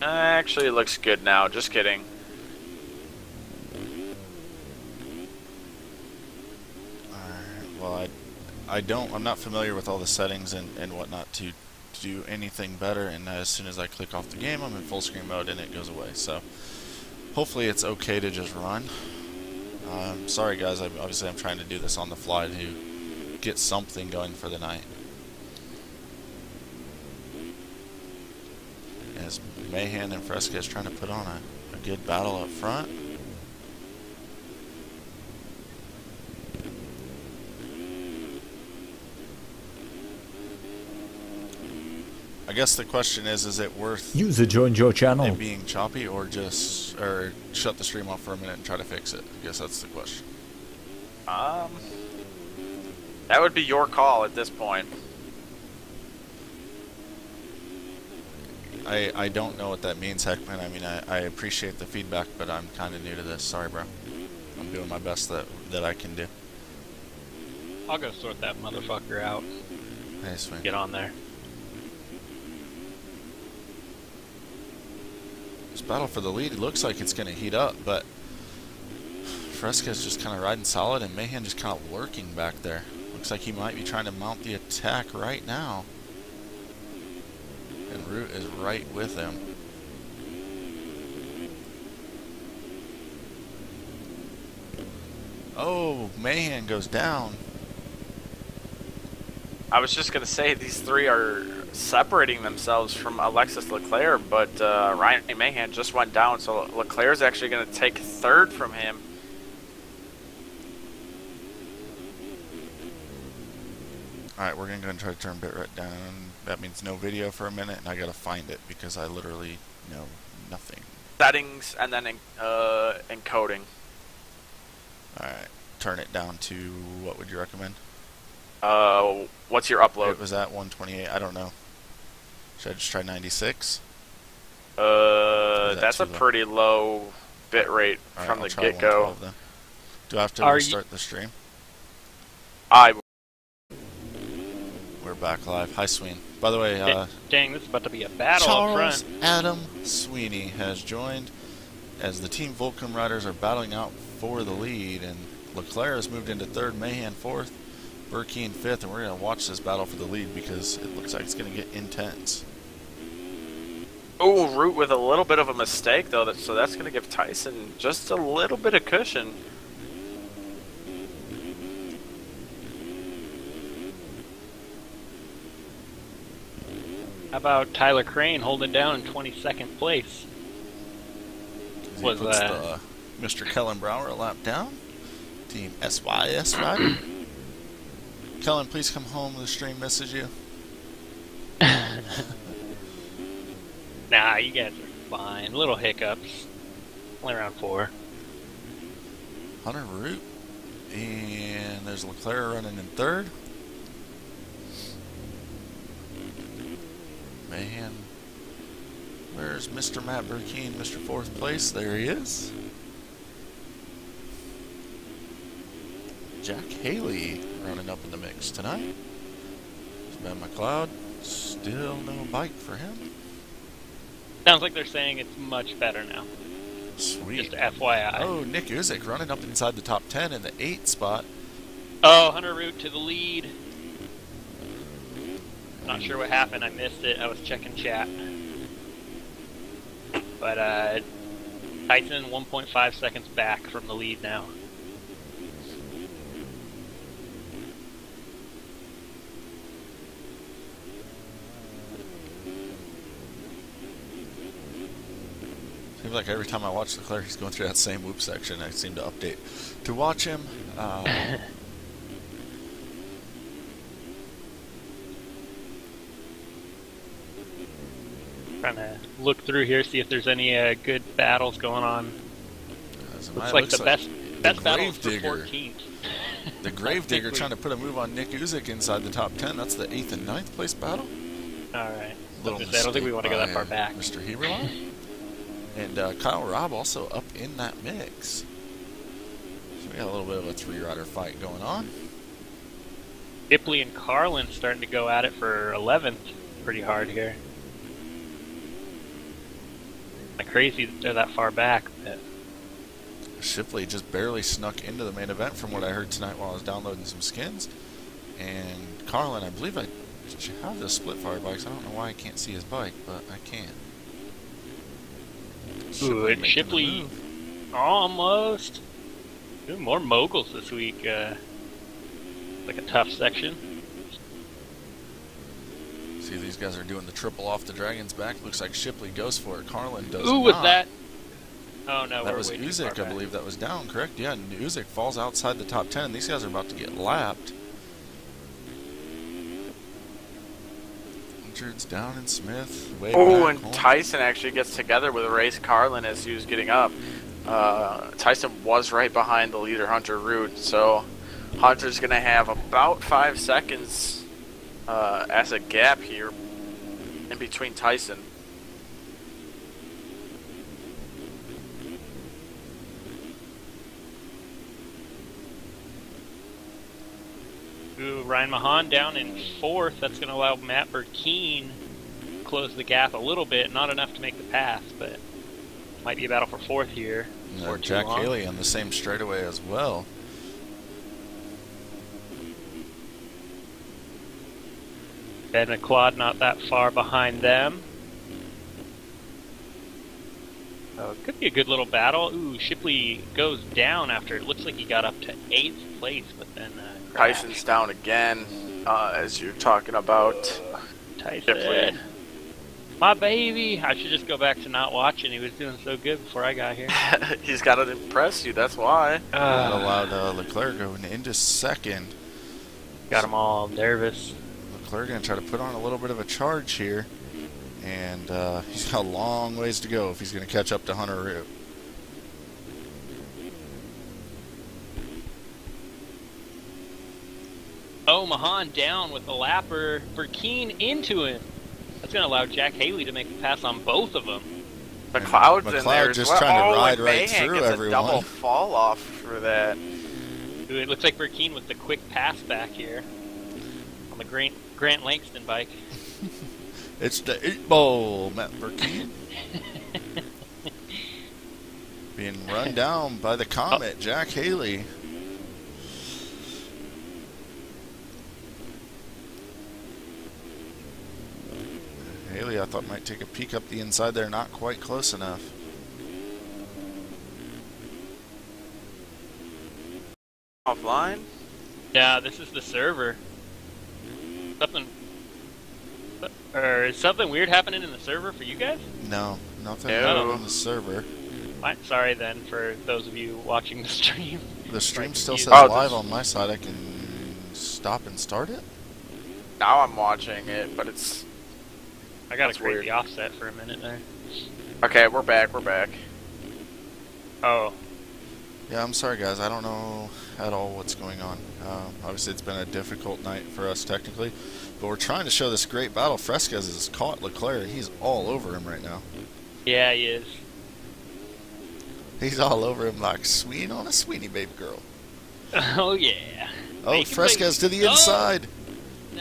Actually, it looks good now. Just kidding. Alright, well, I'm not familiar with all the settings and whatnot to do anything better, and as soon as I click off the game, I'm in full screen mode and it goes away, so hopefully it's okay to just run. Sorry guys, obviously I'm trying to do this on the fly to get something going for the night. As Mahan and Fresquez trying to put on a good battle up front. I guess the question is it worth User joined your channel. it being choppy or shut the stream off for a minute and try to fix it? I guess that's the question. That would be your call at this point. I don't know what that means, Heckman. I mean, I appreciate the feedback, but I'm kind of new to this. Sorry, bro. I'm doing my best that I can do. I'll go sort that motherfucker out. Hey, swing. Get on there. This battle for the lead looks like it's going to heat up, but Fresca's just kind of riding solid, and Mahan just kind of lurking back there. Looks like he might be trying to mount the attack right now. And Root is right with him. Oh, Mahan goes down. I was just going to say these three are separating themselves from Alexis Leclerc, but Ryan Mahan just went down, so Leclerc's actually going to take third from him. Alright, we're going to go and try to turn bitrate down. That means no video for a minute, and I got to find it because I literally know nothing. Settings and then encoding. Alright, turn it down to, what would you recommend? What's your upload? It was at 128, I don't know. Should I just try 96? That's a pretty low bit rate from the get-go. Do I have to restart the stream? We're back live. Hi, Sween. By the way, dang, this is about to be a battle Charles up front. Adam Sweeney has joined as the Team Vulcan riders are battling out for the lead, and Leclerc has moved into third, Mahan fourth, Burkeen fifth, and we're going to watch this battle for the lead because it looks like it's going to get intense. Oh, Root with a little bit of a mistake, though, so that's going to give Tyson just a little bit of cushion. How about Tyler Crane holding down in 22nd place? He puts the Mr. Kellen Brower a lap down. Team SYS rider. Kellen, please come home. The stream misses you. Nah, you guys are fine. Little hiccups. Only around 4. Hunter Root. And there's Leclerc running in third. Mahan. Where's Mr. Matt Burkeen, Mr. Fourth place? There he is. Jack Haley running up in the mix tonight. Ben McLeod. Still no bike for him. Sounds like they're saying it's much better now. Sweet. Just FYI. Oh, Nick Uzik running up inside the top 10 in the 8th spot. Oh, Hunter Root to the lead. Not sure what happened. I missed it. I was checking chat. But Tyson 1.5 seconds back from the lead now. Seems like every time I watch Leclerc, he's going through that same loop section. I seem to update to watch him. Trying to look through here, see if there's any good battles going on. Looks like the best battle is for 14th. The Gravedigger trying to put a move on Nick Uzik inside the top 10. That's the 8th and 9th place battle. Alright. I don't think we want to go that far back. Mr. Heberline. And Kyle Robb also up in that mix. So we got a little bit of a three-rider fight going on. Dipley and Carlin starting to go at it for 11th pretty hard here. Crazy that they're that far back. But Shipley just barely snuck into the main event from what I heard tonight while I was downloading some skins. And Carlin, I believe I have the split fire bikes. I don't know why I can't see his bike, but I can. Ooh, and Shipley almost doing more moguls this week. Like a tough section. See, these guys are doing the triple off the Dragon's back. Looks like Shipley goes for it. Carlin does not. Ooh, was that? Oh no, that was Uzik, I believe, that was down, correct? Yeah, and Uzik falls outside the top 10. These guys are about to get lapped. Richards down and Smith. Oh, and home. Tyson actually gets together with Race Carlin as he was getting up. Tyson was right behind the leader, Hunter Root, so Hunter's going to have about 5 seconds as a gap here in between Tyson. Ooh, Ryan Mahan down in 4th. That's going to allow Matt Burkeen to close the gap a little bit. Not enough to make the pass, but Might be a battle for fourth here. Jack Haley on the same straightaway as well. Ben McLeod not that far behind them. So it could be a good little battle. Ooh, Shipley goes down after it looks like he got up to 8th place, but then crashed. Tyson's down again, as you're talking about. Tyson. Shipley. My baby! I should just go back to not watching. He was doing so good before I got here. He's got to impress you, that's why. That allowed Leclerc going into second. Got them all nervous. Leclerc going to try to put on a little bit of a charge here. And he's got a long ways to go if he's going to catch up to Hunter Root. Oh, Mahan down with the lapper. Burkeen into him. That's going to allow Jack Haley to make a pass on both of them. McLeod's in there just as well. trying to ride and right Mahan through gets everyone. a double fall off for that. Ooh, it looks like Burkeen with the quick pass back here on the Grant Langston bike. It's the 8-ball, Matt Burkeen. Being run down by the Comet, Jack Haley. Haley, I thought, might take a peek up the inside there. Not quite close enough. Offline? Yeah, this is the server. Is something weird happening in the server for you guys? No, nothing No. on the server. Sorry then for those of you watching the stream. The stream still says Oh, live this- on my side. I can stop and start it. Now I'm watching it, but it's... I gotta That's create weird. the offset for a minute there. Okay, we're back, we're back. Oh, Yeah, I'm sorry, guys. I don't know at all what's going on. Obviously, it's been a difficult night for us technically, but we're trying to show this great battle. Fresquez has caught Leclerc. He's all over him right now. yeah, he is. He's all over him like Sween on a Sweeney baby girl. Oh yeah. Oh, Making Fresquez to the Oh, inside.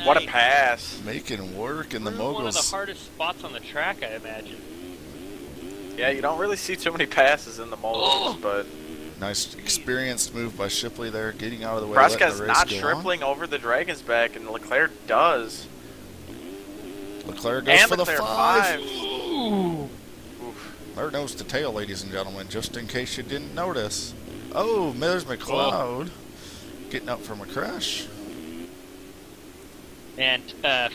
What a nice. pass. Making work in the We're one of the moguls. hardest spots on the track, I imagine. Yeah, you don't really see too many passes in the moguls, but... Nice experienced move by Shipley there, getting out of the way. letting Fresca's the race not go on. tripling over the Dragon's back, and Leclerc does. Leclerc goes And for the Leclerc 5. Ooh. Oof. There nose to tail, ladies and gentlemen, just in case you didn't notice. Oh, there's McLeod getting up from a crash. And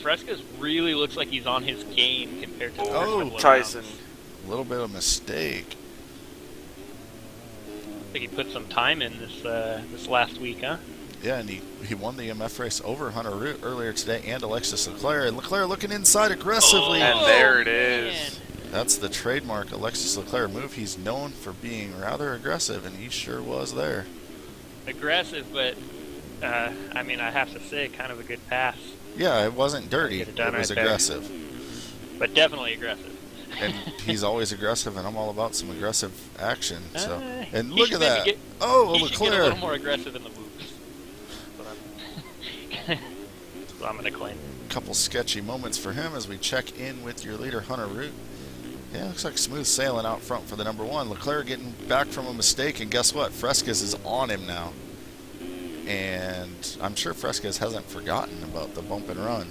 Fresca's really looks like he's on his game compared to the first Oh, couple of Tyson. rounds. A little bit of mistake. I think he put some time in this last week, huh? Yeah, and he won the MF race over Hunter Root earlier today and Alexis Leclerc. And Leclerc looking inside aggressively. And there it man. is. That's the trademark Alexis Leclerc move. He's known for being rather aggressive, and he sure was there. Aggressive, but I mean, I have to say, kind of a good pass. Yeah, it wasn't dirty. Get It it done was right there. aggressive. But definitely aggressive. And he's always aggressive, and I'm all about some aggressive action. So, and he look should at maybe that! get- Oh, he should get a little Leclerc! more aggressive in the moves. That's what I'm going to claim. Couple sketchy moments for him as we check in with your leader, Hunter Root. Yeah, looks like smooth sailing out front for the number 1. Leclerc getting back from a mistake, and guess what? Fresquez is on him now. And I'm sure Fresquez hasn't forgotten about the bump and run.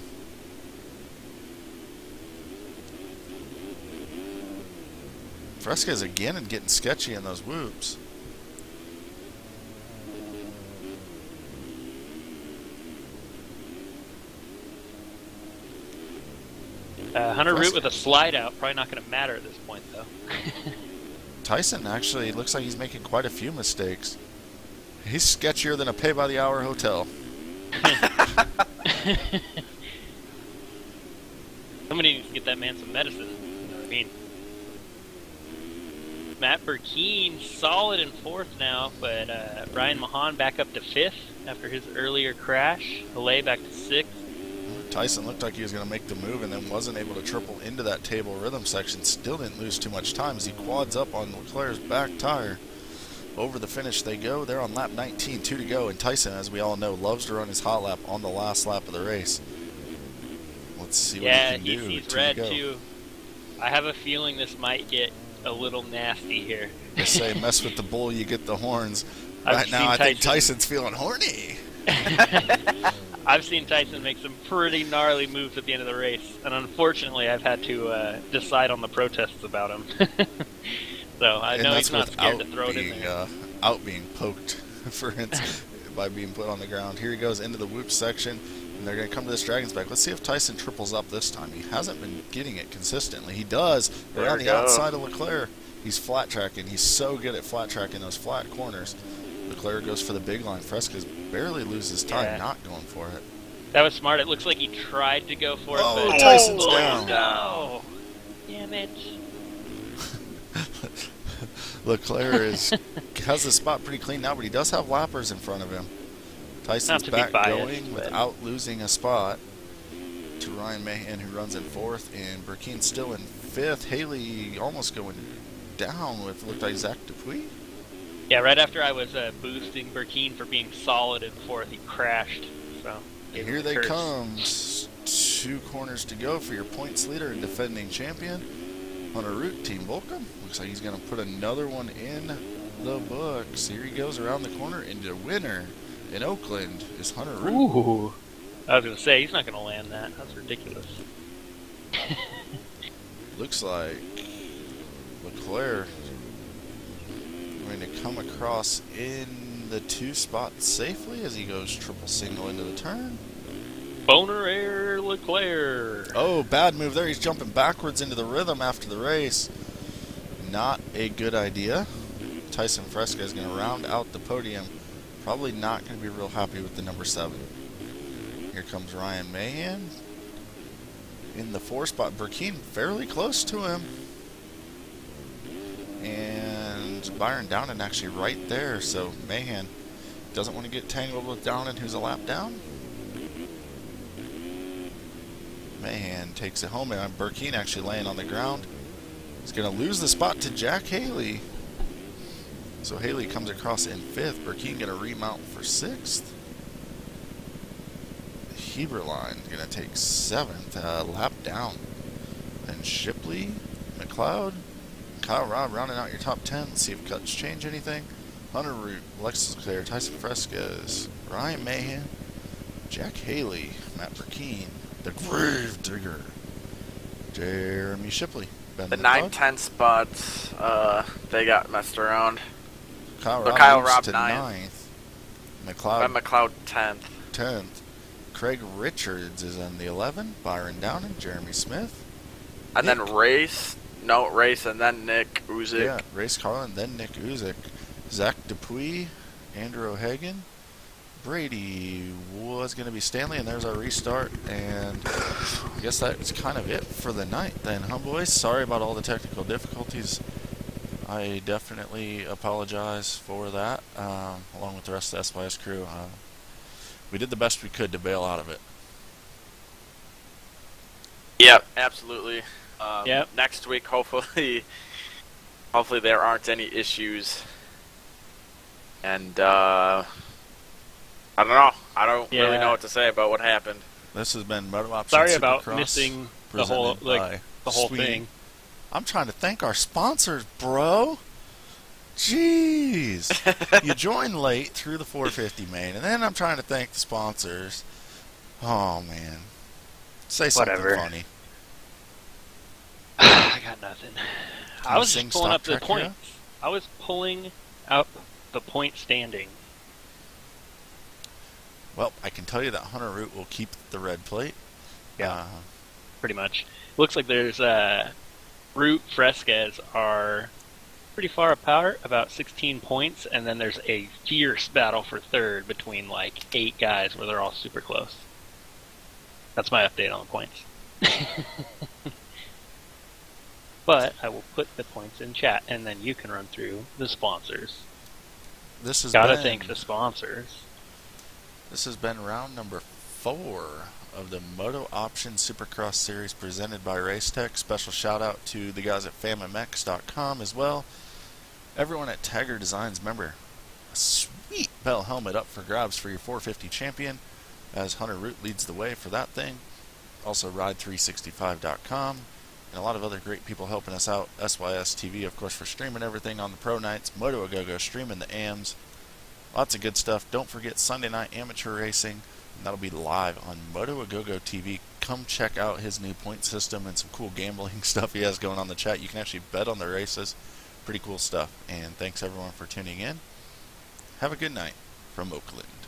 Fresquez again and getting sketchy in those whoops. Hunter Root with a slide out, probably not going to matter at this point, though. Tyson actually looks like he's making quite a few mistakes. He's sketchier than a pay-by-the-hour hotel. Somebody needs to get that man some medicine. You know what I mean? Matt Burkeen solid in 4th now, but Brian Mahan back up to 5th after his earlier crash. Haley back to 6th. Tyson looked like he was going to make the move and then wasn't able to triple into that table rhythm section. Still didn't lose too much time as he quads up on Leclerc's back tire. Over the finish they go. They're on lap 19, 2 to go. And Tyson, as we all know, loves to run his hot lap on the last lap of the race. Let's see what he can do. he's 2 red to go. too. I have a feeling this might get a little nasty here. They say mess with the bull, you get the horns. I've Right now, seen I think Tyson- Tyson's feeling horny. I've seen Tyson make some pretty gnarly moves at the end of the race, and unfortunately, I've had to decide on the protests about him. So I know he's not scared to throw it in there. Out being poked, for instance, by being put on the ground. Here he goes into the whoop section, and they're going to come to this Dragon's Back. Let's see if Tyson triples up this time. He hasn't been getting it consistently. He does. They're on the outside of Leclerc. He's flat tracking. He's so good at flat tracking those flat corners. Leclerc goes for the big line. Fresquez barely loses time not going for it. That was smart. It looks like he tried to go for it, Oh, but Tyson's down. No. Damn it. Leclerc has the spot pretty clean now, but he does have lappers in front of him. Tyson's Not to be back biased, going but- without losing a spot to Ryan Mahan, who runs in 4th, and Burkeen's still in 5th. Haley almost going down with, looked like Zach Dupuis. Yeah, right after I was boosting Burkeen for being solid in 4th, he crashed. So And here they come. 2 corners to go for your points leader and defending champion, Hunter Root, Team Volcom. Looks like he's going to put another one in the books. Here he goes around the corner, and the winner in Oakland is Hunter Root. Ooh. I was going to say, he's not going to land that. That's ridiculous. Looks like Leclerc going to come across in the 2 spot safely as he goes triple single into the turn. Boner Air Leclerc. Oh, bad move there. He's jumping backwards into the rhythm after the race. Not a good idea. Tyson Fresca is going to round out the podium. Probably not going to be real happy with the number 7. Here comes Ryan Mahan. In the 4 spot, Burkeen fairly close to him. And Byron Downen actually right there. So Mahan doesn't want to get tangled with Downen, who's a lap down. Mahan takes it home, and Burkeen actually laying on the ground. He's going to lose the spot to Jack Haley. So Haley comes across in 5th. Burkeen going to remount for 6th. Heberlein going to take 7th, lap down. Then Shipley, McLeod, Kyle Robb rounding out your top 10. Let's see if cuts change anything. Hunter Root, Alexis Leclerc, Tyson Fresquez, Ryan Mahan, Jack Haley, Matt Burkeen, the Grave Digger, Jeremy Shipley, Ben The McLeod. 9-10 spots, they got messed around. Kyle So Robb Kyle moves Robb to 9th. 9th. Ben McLeod McLeod 10th. 10th. Craig Richards is in the 11. Byron Downing, Jeremy Smith. And Nick. then Race, and then Nick Uzik. Yeah, Race Carlin, then Nick Uzik. Zach Dupuis, Andrew O'Hagan. Brady was going to be Stanley, and there's our restart. And I guess that's kind of it for the night then, huh, boys? Sorry about all the technical difficulties. I definitely apologize for that, along with the rest of the SYS crew. We did the best we could to bail out of it. Yep, absolutely. Yep. Next week, hopefully there aren't any issues. And I don't know. I don't really know what to say about what happened. This has been Moto Option Sorry Supercross, about missing the whole presented by Sweeney. thing. I'm trying to thank our sponsors, bro. Jeez. You joined late through the 450 main, and then I'm trying to thank the sponsors. Oh, man. Say something Whatever. funny. I got nothing. I was sing just pulling Stop up the Track Hero? points. I was pulling up the point standing. Well, I can tell you that Hunter Root will keep the red plate. Yeah. Pretty much. Looks like there's Root Fresquez are pretty far apart, about 16 points, and then there's a fierce battle for 3rd between like 8 guys where they're all super close. That's my update on the points. But I will put the points in chat, and then you can run through the sponsors. This has Gotta been, thank the sponsors. This has been round number 4 of the Moto Option Supercross Series presented by Racetech. Special shout out to the guys at FamMX.com as well. Everyone at Tiger Designs, remember, a sweet bell helmet up for grabs for your 450 champion as Hunter Root leads the way for that thing. Also Ride365.com and a lot of other great people helping us out. SYS TV, of course, for streaming everything on the pro nights. Moto A Go streaming the AMs. Lots of good stuff. Don't forget Sunday night amateur racing, and that'll be live on Moto A Go TV. Come check out his new point system and some cool gambling stuff he has going on in the chat. You can actually bet on the races. Pretty cool stuff. And thanks everyone for tuning in. Have a good night from Oakland.